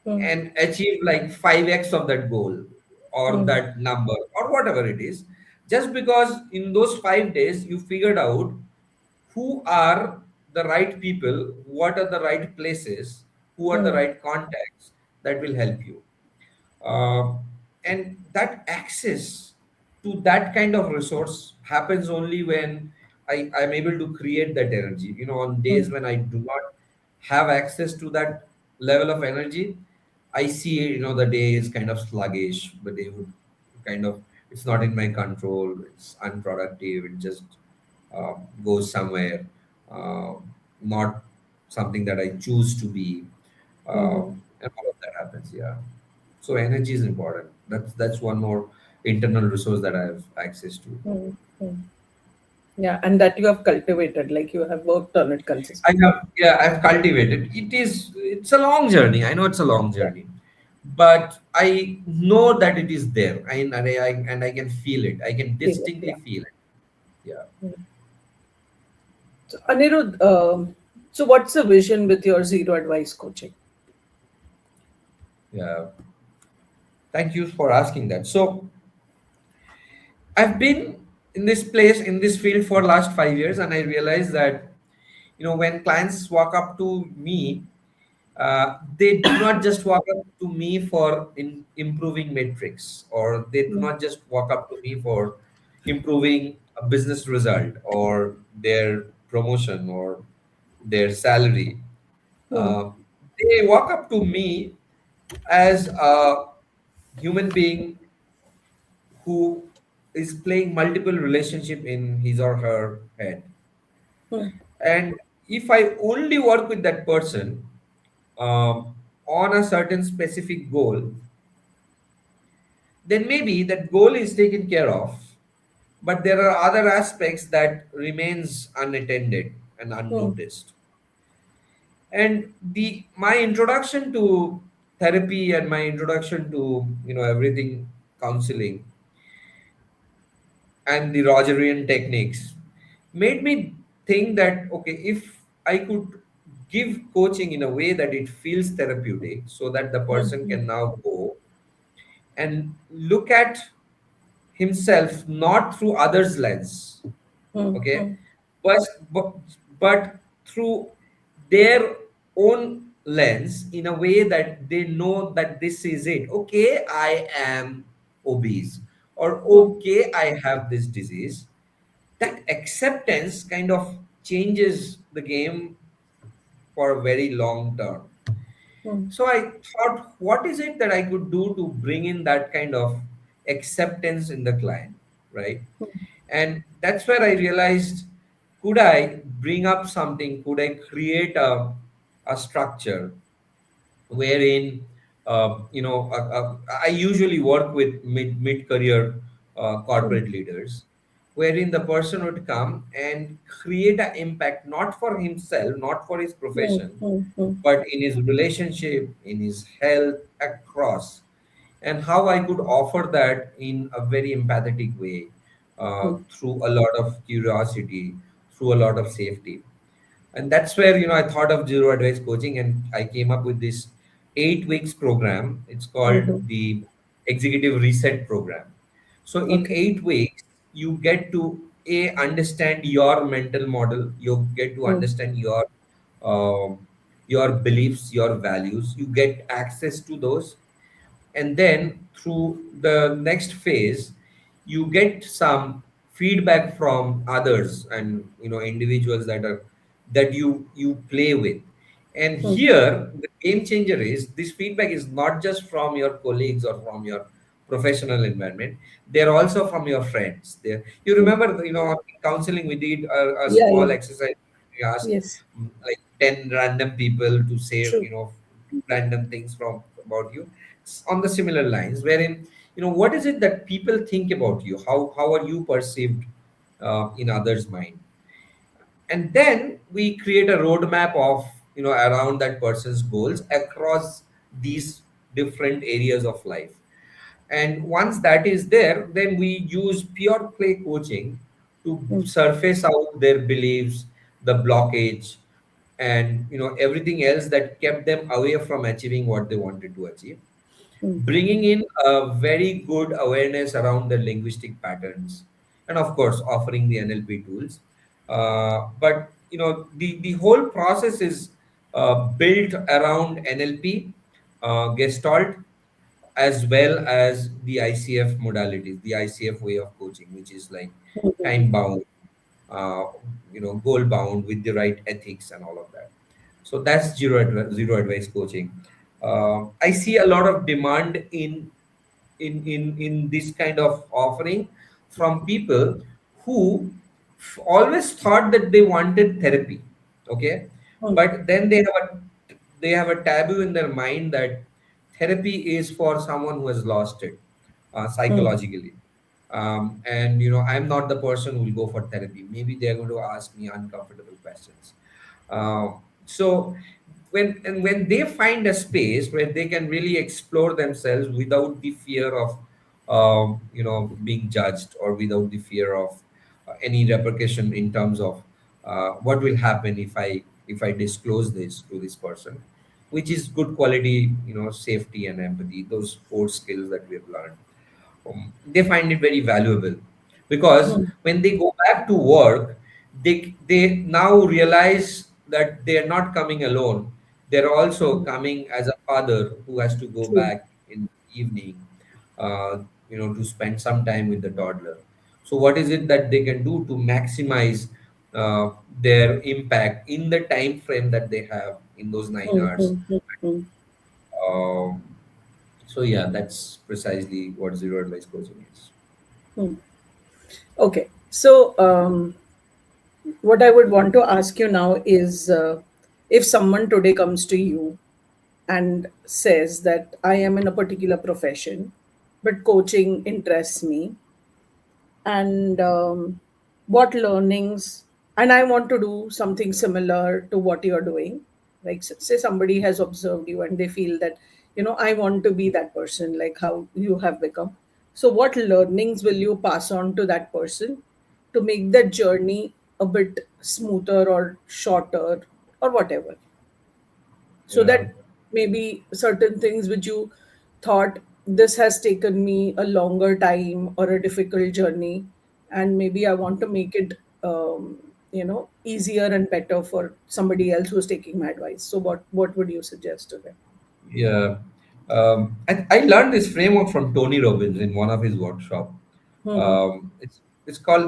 Mm, and achieve like 5x of that goal or mm, that number or whatever it is, just because in those 5 days you figured out who are the right people, what are the right places, who are the mm, right contacts that will help you. uh, and that access to that kind of resource happens only when I'm able to create that energy. On days mm, when I do not have access to that level of energy, I see, the day is kind of sluggish. The day would kind of, it's not in my control, it's unproductive, it just goes somewhere, not something that I choose to be. mhm, And all of that happens, yeah. So energy is important. That's one more internal resource that I have access to. mm, mm. Yeah, and that you have cultivated, like you have worked on it I consistently. have, yeah, I've cultivated. It's a long journey. I know it's a long Yeah, journey, but I know that it is there. And I can feel it. I can feel it. distinctly Yeah. feel it. Yeah, So, Anirudh, so what's the vision with your zero advice coaching? yeah. Thank you for asking that. So I've been in this place, in this field for last 5 years, and I realized that when clients walk up to me, they do not just walk up to me for improving metrics, or they do Mm, not just walk up to me for improving a business result or their promotion or their salary. mm, Uh, they walk up to me as a human being who is playing multiple relationship in his or her head. mm, And if I only work with that person on a certain specific goal, then maybe that goal is taken care of, but there are other aspects that remains unattended and mm, unnoticed. And the my introduction to therapy and my introduction to everything, counseling and the Rogerian techniques, made me think that, okay, if I could give coaching in a way that it feels therapeutic, so that the mm, person mm, can now go and look at himself not through others' lens, mm, okay, mm, but, but but through their own lens, in a way that they know that this is it. Okay, I am obese, or mm, okay, I have this disease. That acceptance kind of changes the game for a very long term. mm, So I thought, what is it that I could do to bring in that kind of acceptance in the client, right? And that's where I realized, could I bring up something? Could I create a structure wherein, I usually work with mid career mm, corporate leaders, wherein the person would come and create an impact, not for himself, not for his mm, profession, mm, mm, but in his relationship, in his health, across, and how I could offer that in a very empathetic way, mm, through a lot of curiosity, through a lot of safety. And that's where I thought of zero advice coaching, and I came up with this 8 weeks program. It's called mhm. the Executive Reset Program. So in Okay. 8 weeks, you get to understand your mental model. You get to Mm, understand um, your beliefs, your values. You get access to those, and then through the next phase, you get some feedback from others, and individuals that you play with. And Hmm. here the game changer is, this feedback is not just from your colleagues or from your professional environment. They're also from your friends. There, you Hmm. remember, in counseling we did a Yeah, small yeah. exercise. We asked Yes. like 10 random people to say, True. two random things from about you. On the similar lines, wherein, what is it that people think about you, how are you perceived in others mind. And then we create a roadmap of, around that person's goals across these different areas of life. And once that is there, then we use pure play coaching to Hmm. surface out their beliefs, the blockage, and everything else that kept them away from achieving what they wanted to achieve, Hmm. bringing in a very good awareness around the linguistic patterns, and of course offering the NLP tools. But the whole process is built around NLP, Gestalt, as well as the ICF modalities, the ICF way of coaching, which is like Hmm. time bound, uh, goal bound, with the right ethics and all of that. So that's zero advice coaching. I see a lot of demand in this kind of offering from people who always thought that they wanted therapy. Okay, Hmm. but then they have a taboo in their mind that therapy is for someone who has lost it Hmm. psychologically. And I'm not the person who will go for therapy. Maybe they're going to ask me uncomfortable questions. So when they find a space where they can really explore themselves without the fear of being judged, or without the fear of any repercussion in terms of what will happen if I disclose this to this person, which is good quality, safety and empathy, those core skills that we have learned. They find it very valuable, because Hmm. when they go back to work, they now realize that they are not coming alone. They're also Hmm. coming as a father who has to go True. back in the evening, uh, to spend some time with the toddler. So what is it that they can do to maximize their impact in the time frame that they have in those nine Hmm. hours Hmm. Hmm. Hmm. um, so yeah, that's precisely what zero advice coaching is. Hmm. Okay. So, what I would want to ask you now is, if someone today comes to you and says that I am in a particular profession, but coaching interests me, and what learnings, and I want to do something similar to what you're doing. Like, say somebody has observed you and they feel that, I want to be that person, like how you have become. So what learnings will you pass on to that person to make that journey a bit smoother or shorter, or whatever, so Yeah. that maybe certain things which you thought, this has taken me a longer time or a difficult journey, and maybe I want to make it easier and better for somebody else who's taking my advice. So what would you suggest to them? Yeah. I learned this framework from Tony Robbins in one of his workshop. Hmm. It's called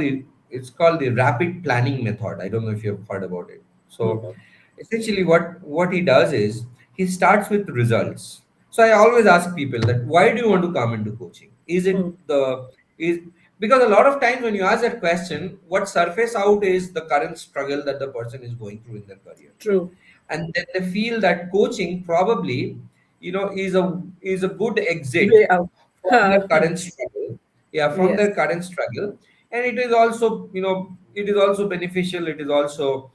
the rapid planning method. I don't know if you've heard about it. So Hmm. essentially, what he does is he starts with results. So I always ask people that, why do you want to come into coaching? Is it Hmm. the is Because a lot of times when you ask that question, what surface out is the current struggle that the person is going through in their career, True. and then they feel that coaching probably is a good exit Way out. from their current struggle. Yeah, from Yes. their current struggle. And it is also, it is also beneficial, it is also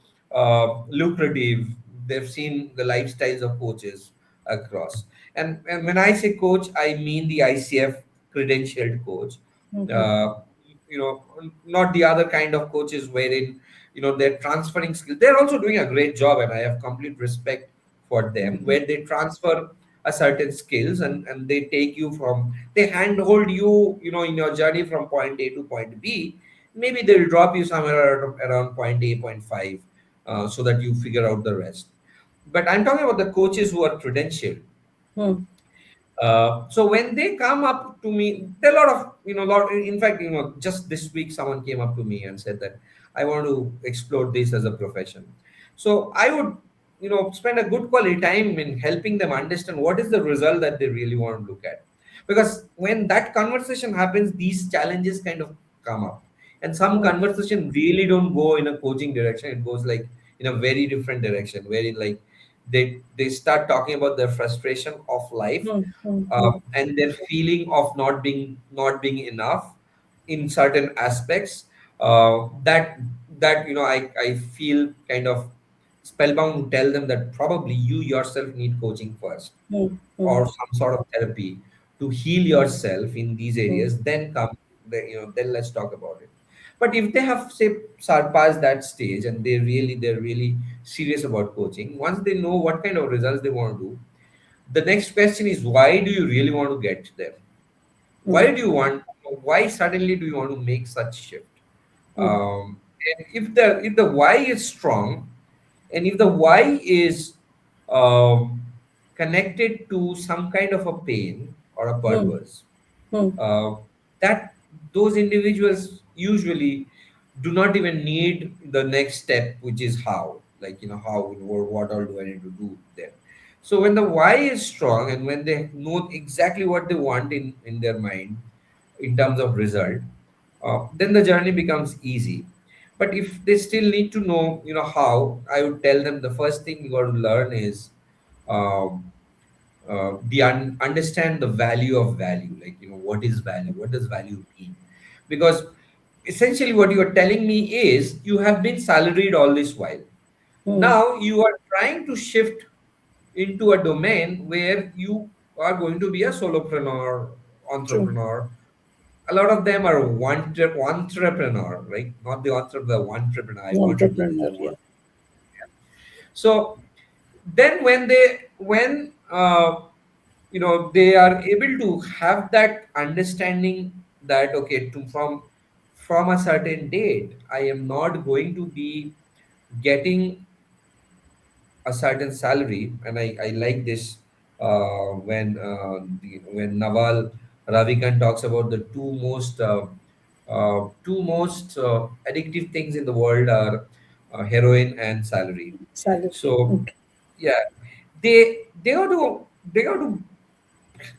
lucrative. They've seen the lifestyles of coaches across. And when I say coach, I mean the ICF credentialed coach. Hmm. uh, Not the other kind of coaches wherein they're transferring skills. They're also doing a great job, and I have complete respect for them, Hmm. where they transfer a certain skills, and they take you from, they handhold you, in your journey from point A to point B. Maybe they'll drop you somewhere around point A, point 5, so that you figure out the rest. But I'm talking about the coaches who are credentialed. Hmm. So when they come up to me, there are a lot of, lot. In fact, just this week, someone came up to me and said that I want to explore this as a profession. So I would, spend a good quality time in helping them understand what is the result that they really want to look at. Because when that conversation happens, these challenges kind of come up, and some Hmm. conversation really don't go in a coaching direction. It goes like in a very different direction, where like they start talking about their frustration of life, Hmm. Hmm. Hmm. and their feeling of not being enough in certain aspects, that I feel kind of spellbound to tell them that probably you yourself need coaching first, Hmm. Hmm. or some sort of therapy to heal yourself in these Hmm. areas. Then come, then let's talk about it. But if they have, say, surpassed that stage, and they're really serious about coaching, once they know what kind of results they want to do, the next question is, why do you really want to get there? Hmm. Why suddenly do you want to make such shift? Hmm. And if the why is strong, and if the why is um, connected to some kind of a pain or a Hmm. purpose, Hmm. uh, that those individuals usually do not even need the next step, which is how, like, how or what all do I need to do there. So when the why is strong, and when they know exactly what they want in their mind in terms of result, then the journey becomes easy. But if they still need to know, how, I would tell them the first thing you got to learn is, um, understand the value of value. Like, what is value, what does value mean? Because essentially what you are telling me is you have been salaried all this while. Hmm. Now you are trying to shift into a domain where you are going to be a solopreneur, True. entrepreneur. A lot of them are entrepreneur, right? Not the entrepreneur, entrepreneur. I want to use Entrepreneur, that yeah. word. So then when they are able to have that understanding that, okay, from a certain date, I am not going to be getting a certain salary. And I like this, when Naval Ravikant talks about the two most addictive things in the world are heroin and salary. Salary. So Okay. yeah, they got to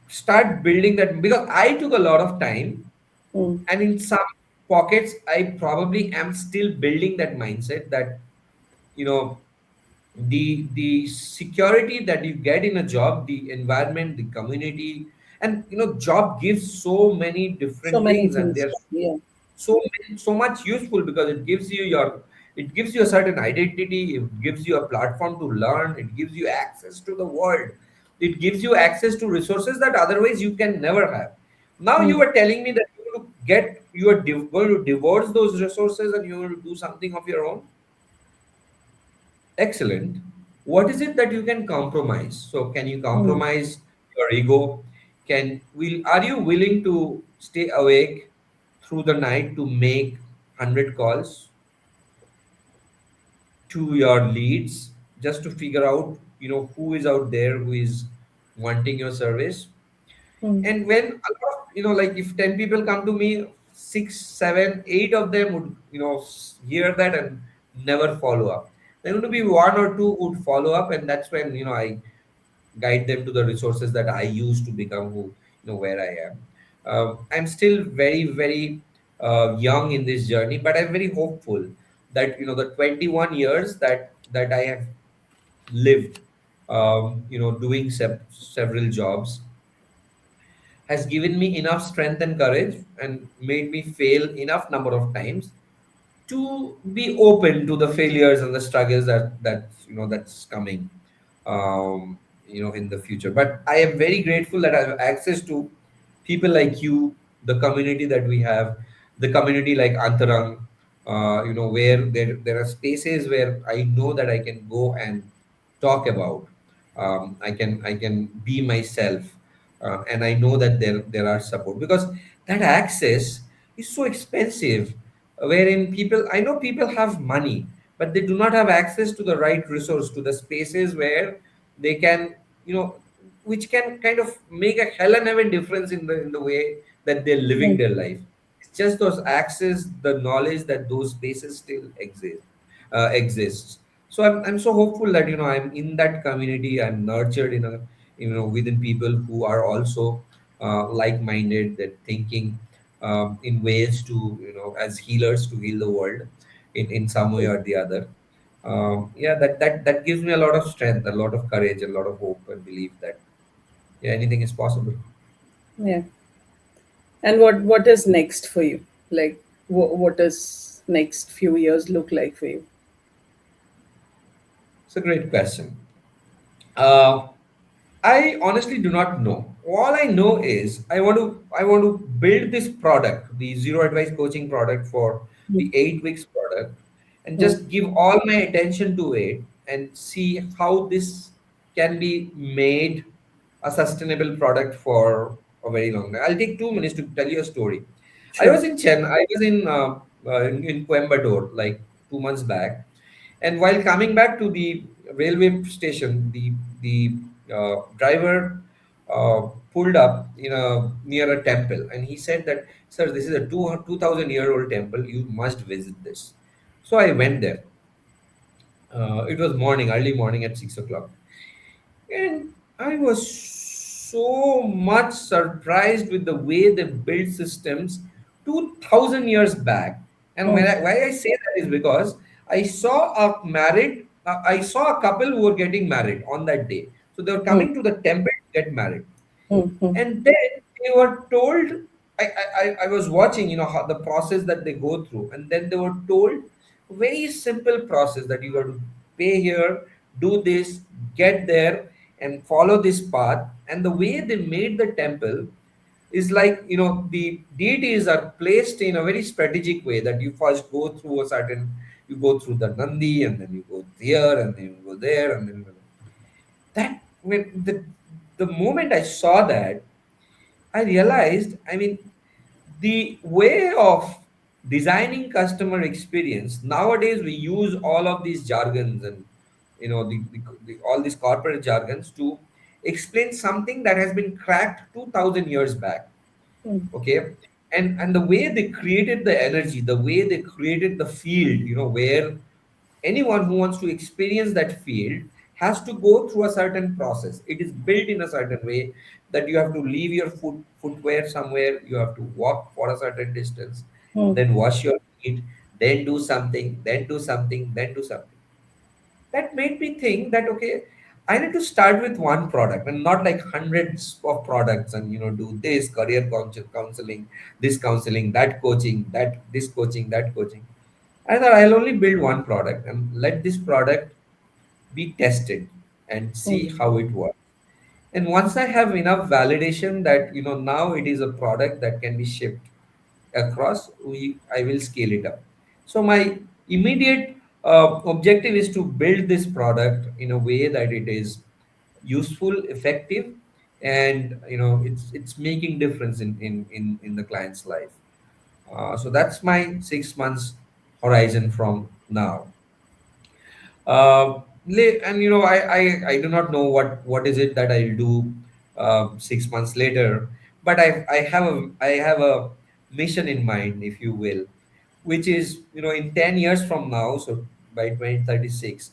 start building that, because I took a lot of time, Hmm. and in some pockets I probably am still building that mindset, that you know the security that you get in a job, the environment, the community, and job gives so many So different many things, and things. they're Yeah. so much useful, because it gives you a certain identity, it gives you a platform to learn, it gives you access to the world, it gives you access to resources that otherwise you can never have. Now Hmm. you are telling me that you are going to divorce those resources, and you will do something of your own. Excellent. What is it that you can compromise? So can you Hmm. compromise your ego? Are you willing to stay awake through the night to make 100 calls to your leads, just to figure out, who is out there who is wanting your service? Hmm. And when a lot of, like, if 10 people come to me, six, seven, eight of them would, hear that and never follow up. There going to be one or two who would follow up, and that's when, I guide them to the resources that I use to become who, where I am. I'm still very, very young in this journey, but I'm very hopeful that, the 21 years that I have lived, doing several jobs, has given me enough strength and courage, and made me fail enough number of times to be open to the failures and the struggles that's coming, in the future. But I am very grateful that I have access to people like you, the community that we have, the community like Antarang, where there are spaces where I know that I can go and talk about. I can be myself, and I know that there are support, because that access is so expensive. Wherein I know people have money, but they do not have access to the right resource, to the spaces where they can, you know, which can kind of make a hell and heaven difference in the way that they're living mm, their life. It's just those access, the knowledge that those spaces still exists. So I'm so hopeful that I'm in that community. I'm nurtured in a within people who are also like-minded, that thinking in ways to as healers to heal the world in some way or the other. Yeah, that gives me a lot of strength, a lot of courage, a lot of hope, and belief that yeah, anything is possible. yeah. And what is next for you? Like, what does next few years look like for you? It's a great question. Uh, I honestly do not know. All I know is I want to build this product, the zero advice coaching product for Mm, the 8 weeks product, and mm, just give all my attention to it and see how this can be made a sustainable product for a very long time. I'll take 2 minutes to tell you a story. sure. I was in Coimbatore like 2 months back, and while coming back to the railway station, the driver pulled up near a temple, and he said that, "Sir, this is a 2,000-year-old temple. You must visit this." So I went there. It was morning, early morning at 6 o'clock, and I was so much surprised with the way they built systems 2,000 years back. And Mm, why I say that is because I saw a couple who were getting married on that day. So they were mm, coming to the temple to get married, mm, mm, and then they were told, I was watching how the process that they go through, and then they were told very simple process that you got to pay here, do this, get there, and follow this path. And the way they made the temple is like the deities are placed in a very strategic way, that you first go through a certain, you go through the Nandi, and then you go here, and then you go there, and then that when the moment I saw that, I realized, I mean, the way of designing customer experience nowadays, we use all of these jargons and all these corporate jargons to explain something that has been cracked 2,000 years back. mm, Okay, and the way they created the energy, the way they created the field, where anyone who wants to experience that field has to go through a certain process. It is built in a certain way that you have to leave your footwear somewhere, you have to walk for a certain distance, mm, then wash your feet, then do something, then do something, then do something. That made me think that, okay, I need to start with one product and not like hundreds of products, and do this career counseling, this counseling, that coaching, that this coaching, that coaching. I thought I'll only build one product and let this product be tested and mm, see how it works. And once I have enough validation that now it is a product that can be shipped across, I will scale it up. So my immediate objective is to build this product in a way that it is useful, effective, and it's making difference in the client's life. So that's my 6 months horizon from now. And I do not know what is it that I'll do 6 months later, but I have a mission in mind, if you will, which is in 10 years from now. So by 2036,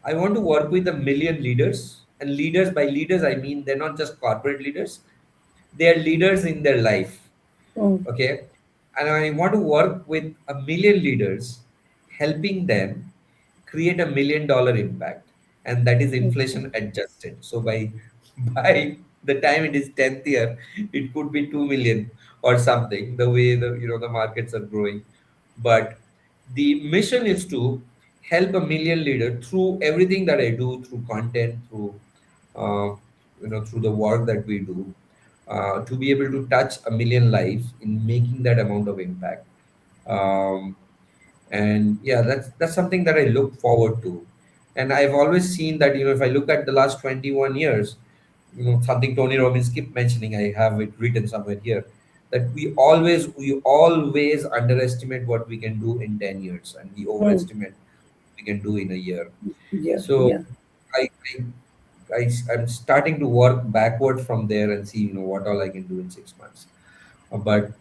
I want to work with a million leaders, and leaders, by leaders I mean they're not just corporate leaders; they are leaders in their life. mm, Okay, and I want to work with a million leaders, helping them create $1 million impact, and that is mm, inflation adjusted. So by by the time it is 10th year, it could be 2 million or something, the way the markets are growing. But the mission is to help a million leader through everything that I do, through content, through uh, through the work that we do, to be able to touch a million lives in making that amount of impact. Um, and yeah, that's something that I look forward to. And I've always seen that if I look at the last 21 years, something Tony Robbins keep mentioning, I have it written somewhere here, that we always underestimate what we can do in 10 years, and we mm. overestimate what we can do in a year. Yeah, So yeah. I I'm starting to work backward from there and see, what all I can do in 6 months. But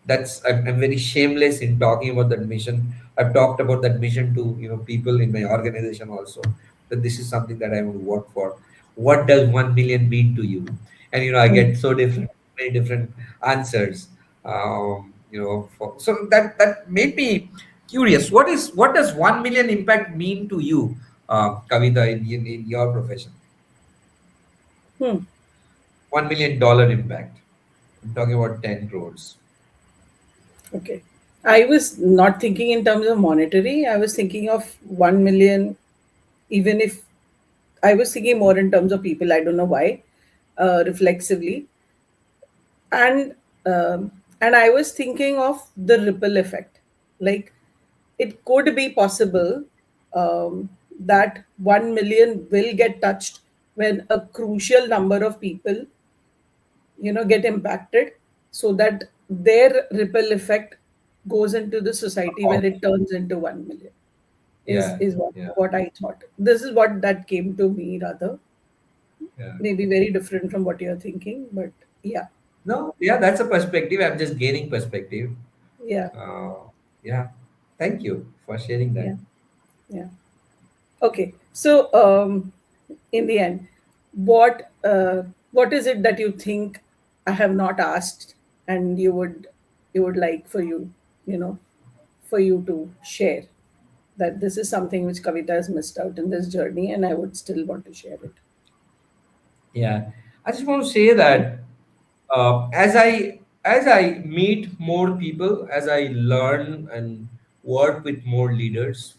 I'm very shameless in talking about that mission. I've talked about that mission to people in my organization also, that this is something that I would work for. What does 1 million mean to you? And I Hmm. get so different, many different answers. So that made me curious. What does 1 million impact mean to you, Kavita, in your profession? Hmm. $1 million impact. I'm talking about 10 crores. Okay. I was not thinking in terms of monetary. I was thinking of 1 million, even if I was thinking more in terms of people. I don't know why, reflexively. And and I was thinking of the ripple effect. Like, it could be possible that 1 million will get touched when a crucial number of people get impacted, so that their ripple effect goes into the society where it turns into 1 million, is Yeah, is what yeah, what I thought. This is what that came to me, rather. yeah. Maybe very different from what you're thinking, but yeah. No, yeah, that's a perspective. I'm just gaining perspective. Yeah. Uh, yeah. Thank you for sharing Yeah. that. Yeah. Okay, so in the end, what is it that you think I have not asked, and you would like you know for you to share, that this is something which Kavita has missed out in this journey, and I would still want to share it. Yeah. I just want to say that as I meet more people, as I learn and work with more leaders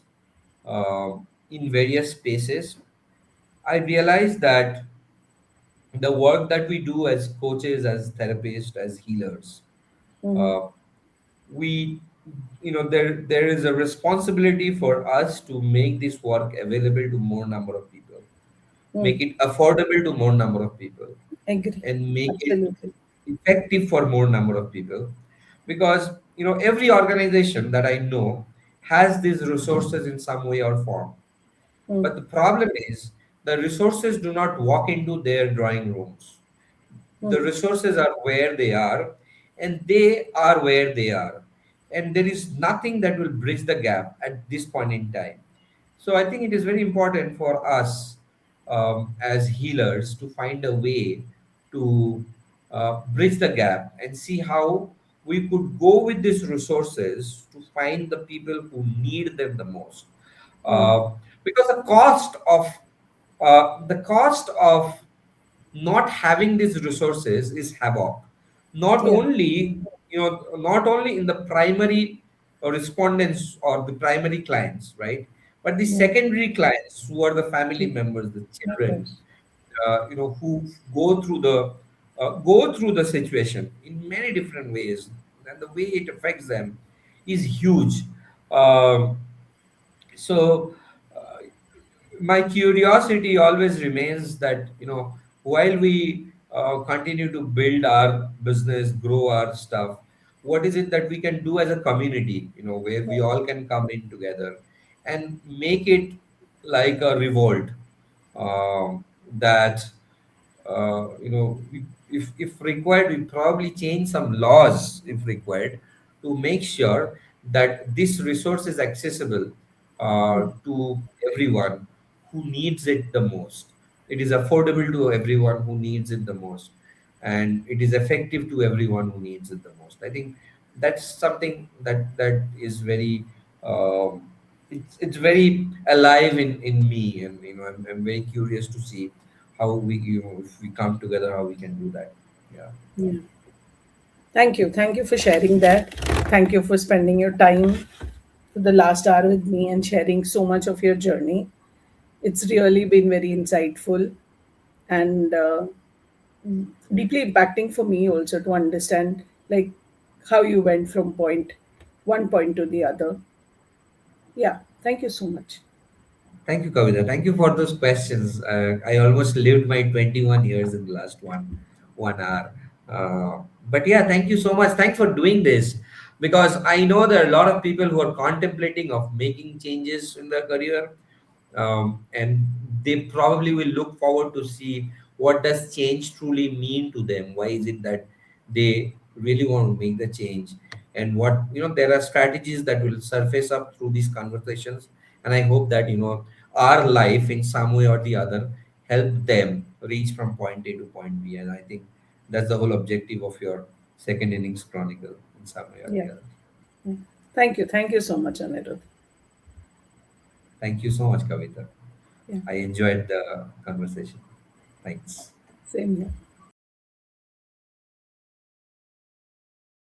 uh, in various spaces, I realize that the work that we do as coaches, as therapists, as healers, Mm-hmm. uh, we there is a responsibility for us to make this work available to more number of people, Mm. make it affordable to more number of people, Agree. and make it Absolutely. effective for more number of people. Because every organization that I know has these resources in some way or form, Mm. but the problem is the resources do not walk into their drawing rooms. The Mm. resources are where they are, and they are where they are, and there is nothing that will bridge the gap at this point in time. So I think it is very important for us, as healers, to find a way to bridge the gap and see how we could go with these resources to find the people who need them the most. Mm. uh, because the cost of not having these resources is havoc, not Yeah. only not only in the primary respondents or the primary clients, right, but the Yeah. secondary clients, who are the family Mm. members, the children, Members. who go through the situation in many different ways, and the way it affects them is huge. um, so uh, my curiosity always remains that, while we continue to build our business, grow our stuff, what is it that we can do as a community, where we all can come in together and make it like a revolt, that if required, we probably change some laws if required, to make sure that this resource is accessible Mm. to everyone who needs it the most. It is affordable to everyone who needs it the most, and it is effective to everyone who needs it the most. I think that's something that is very um, it's very alive in me, and I'm very curious to see how we, if we come together, how we can do that. Yeah. Yeah. Thank you. Thank you for sharing that. Thank you for spending your time for the last hour with me and sharing so much of your journey. It's really been very insightful and deeply impacting for me also to understand, like, how you went from one point to the other. Yeah. Thank you so much. Thank you, Kavita. Thank you for those questions. I almost lived my 21 years in the last one hour. But yeah, thank you so much. Thanks for doing this, because I know there are a lot of people who are contemplating of making changes in their career, and they probably will look forward to see what does change truly mean to them. Why is it that they really want to make the change? And what, there are strategies that will surface up through these conversations. And I hope that, our life in some way or the other help them reach from point A to point B. And I think that's the whole objective of your second innings chronicle in some way or Yeah. the other. Yeah. Thank you. Thank you so much, Anirudh. Thank you so much, Kavita. Yeah. I enjoyed the conversation. Thanks. Same here.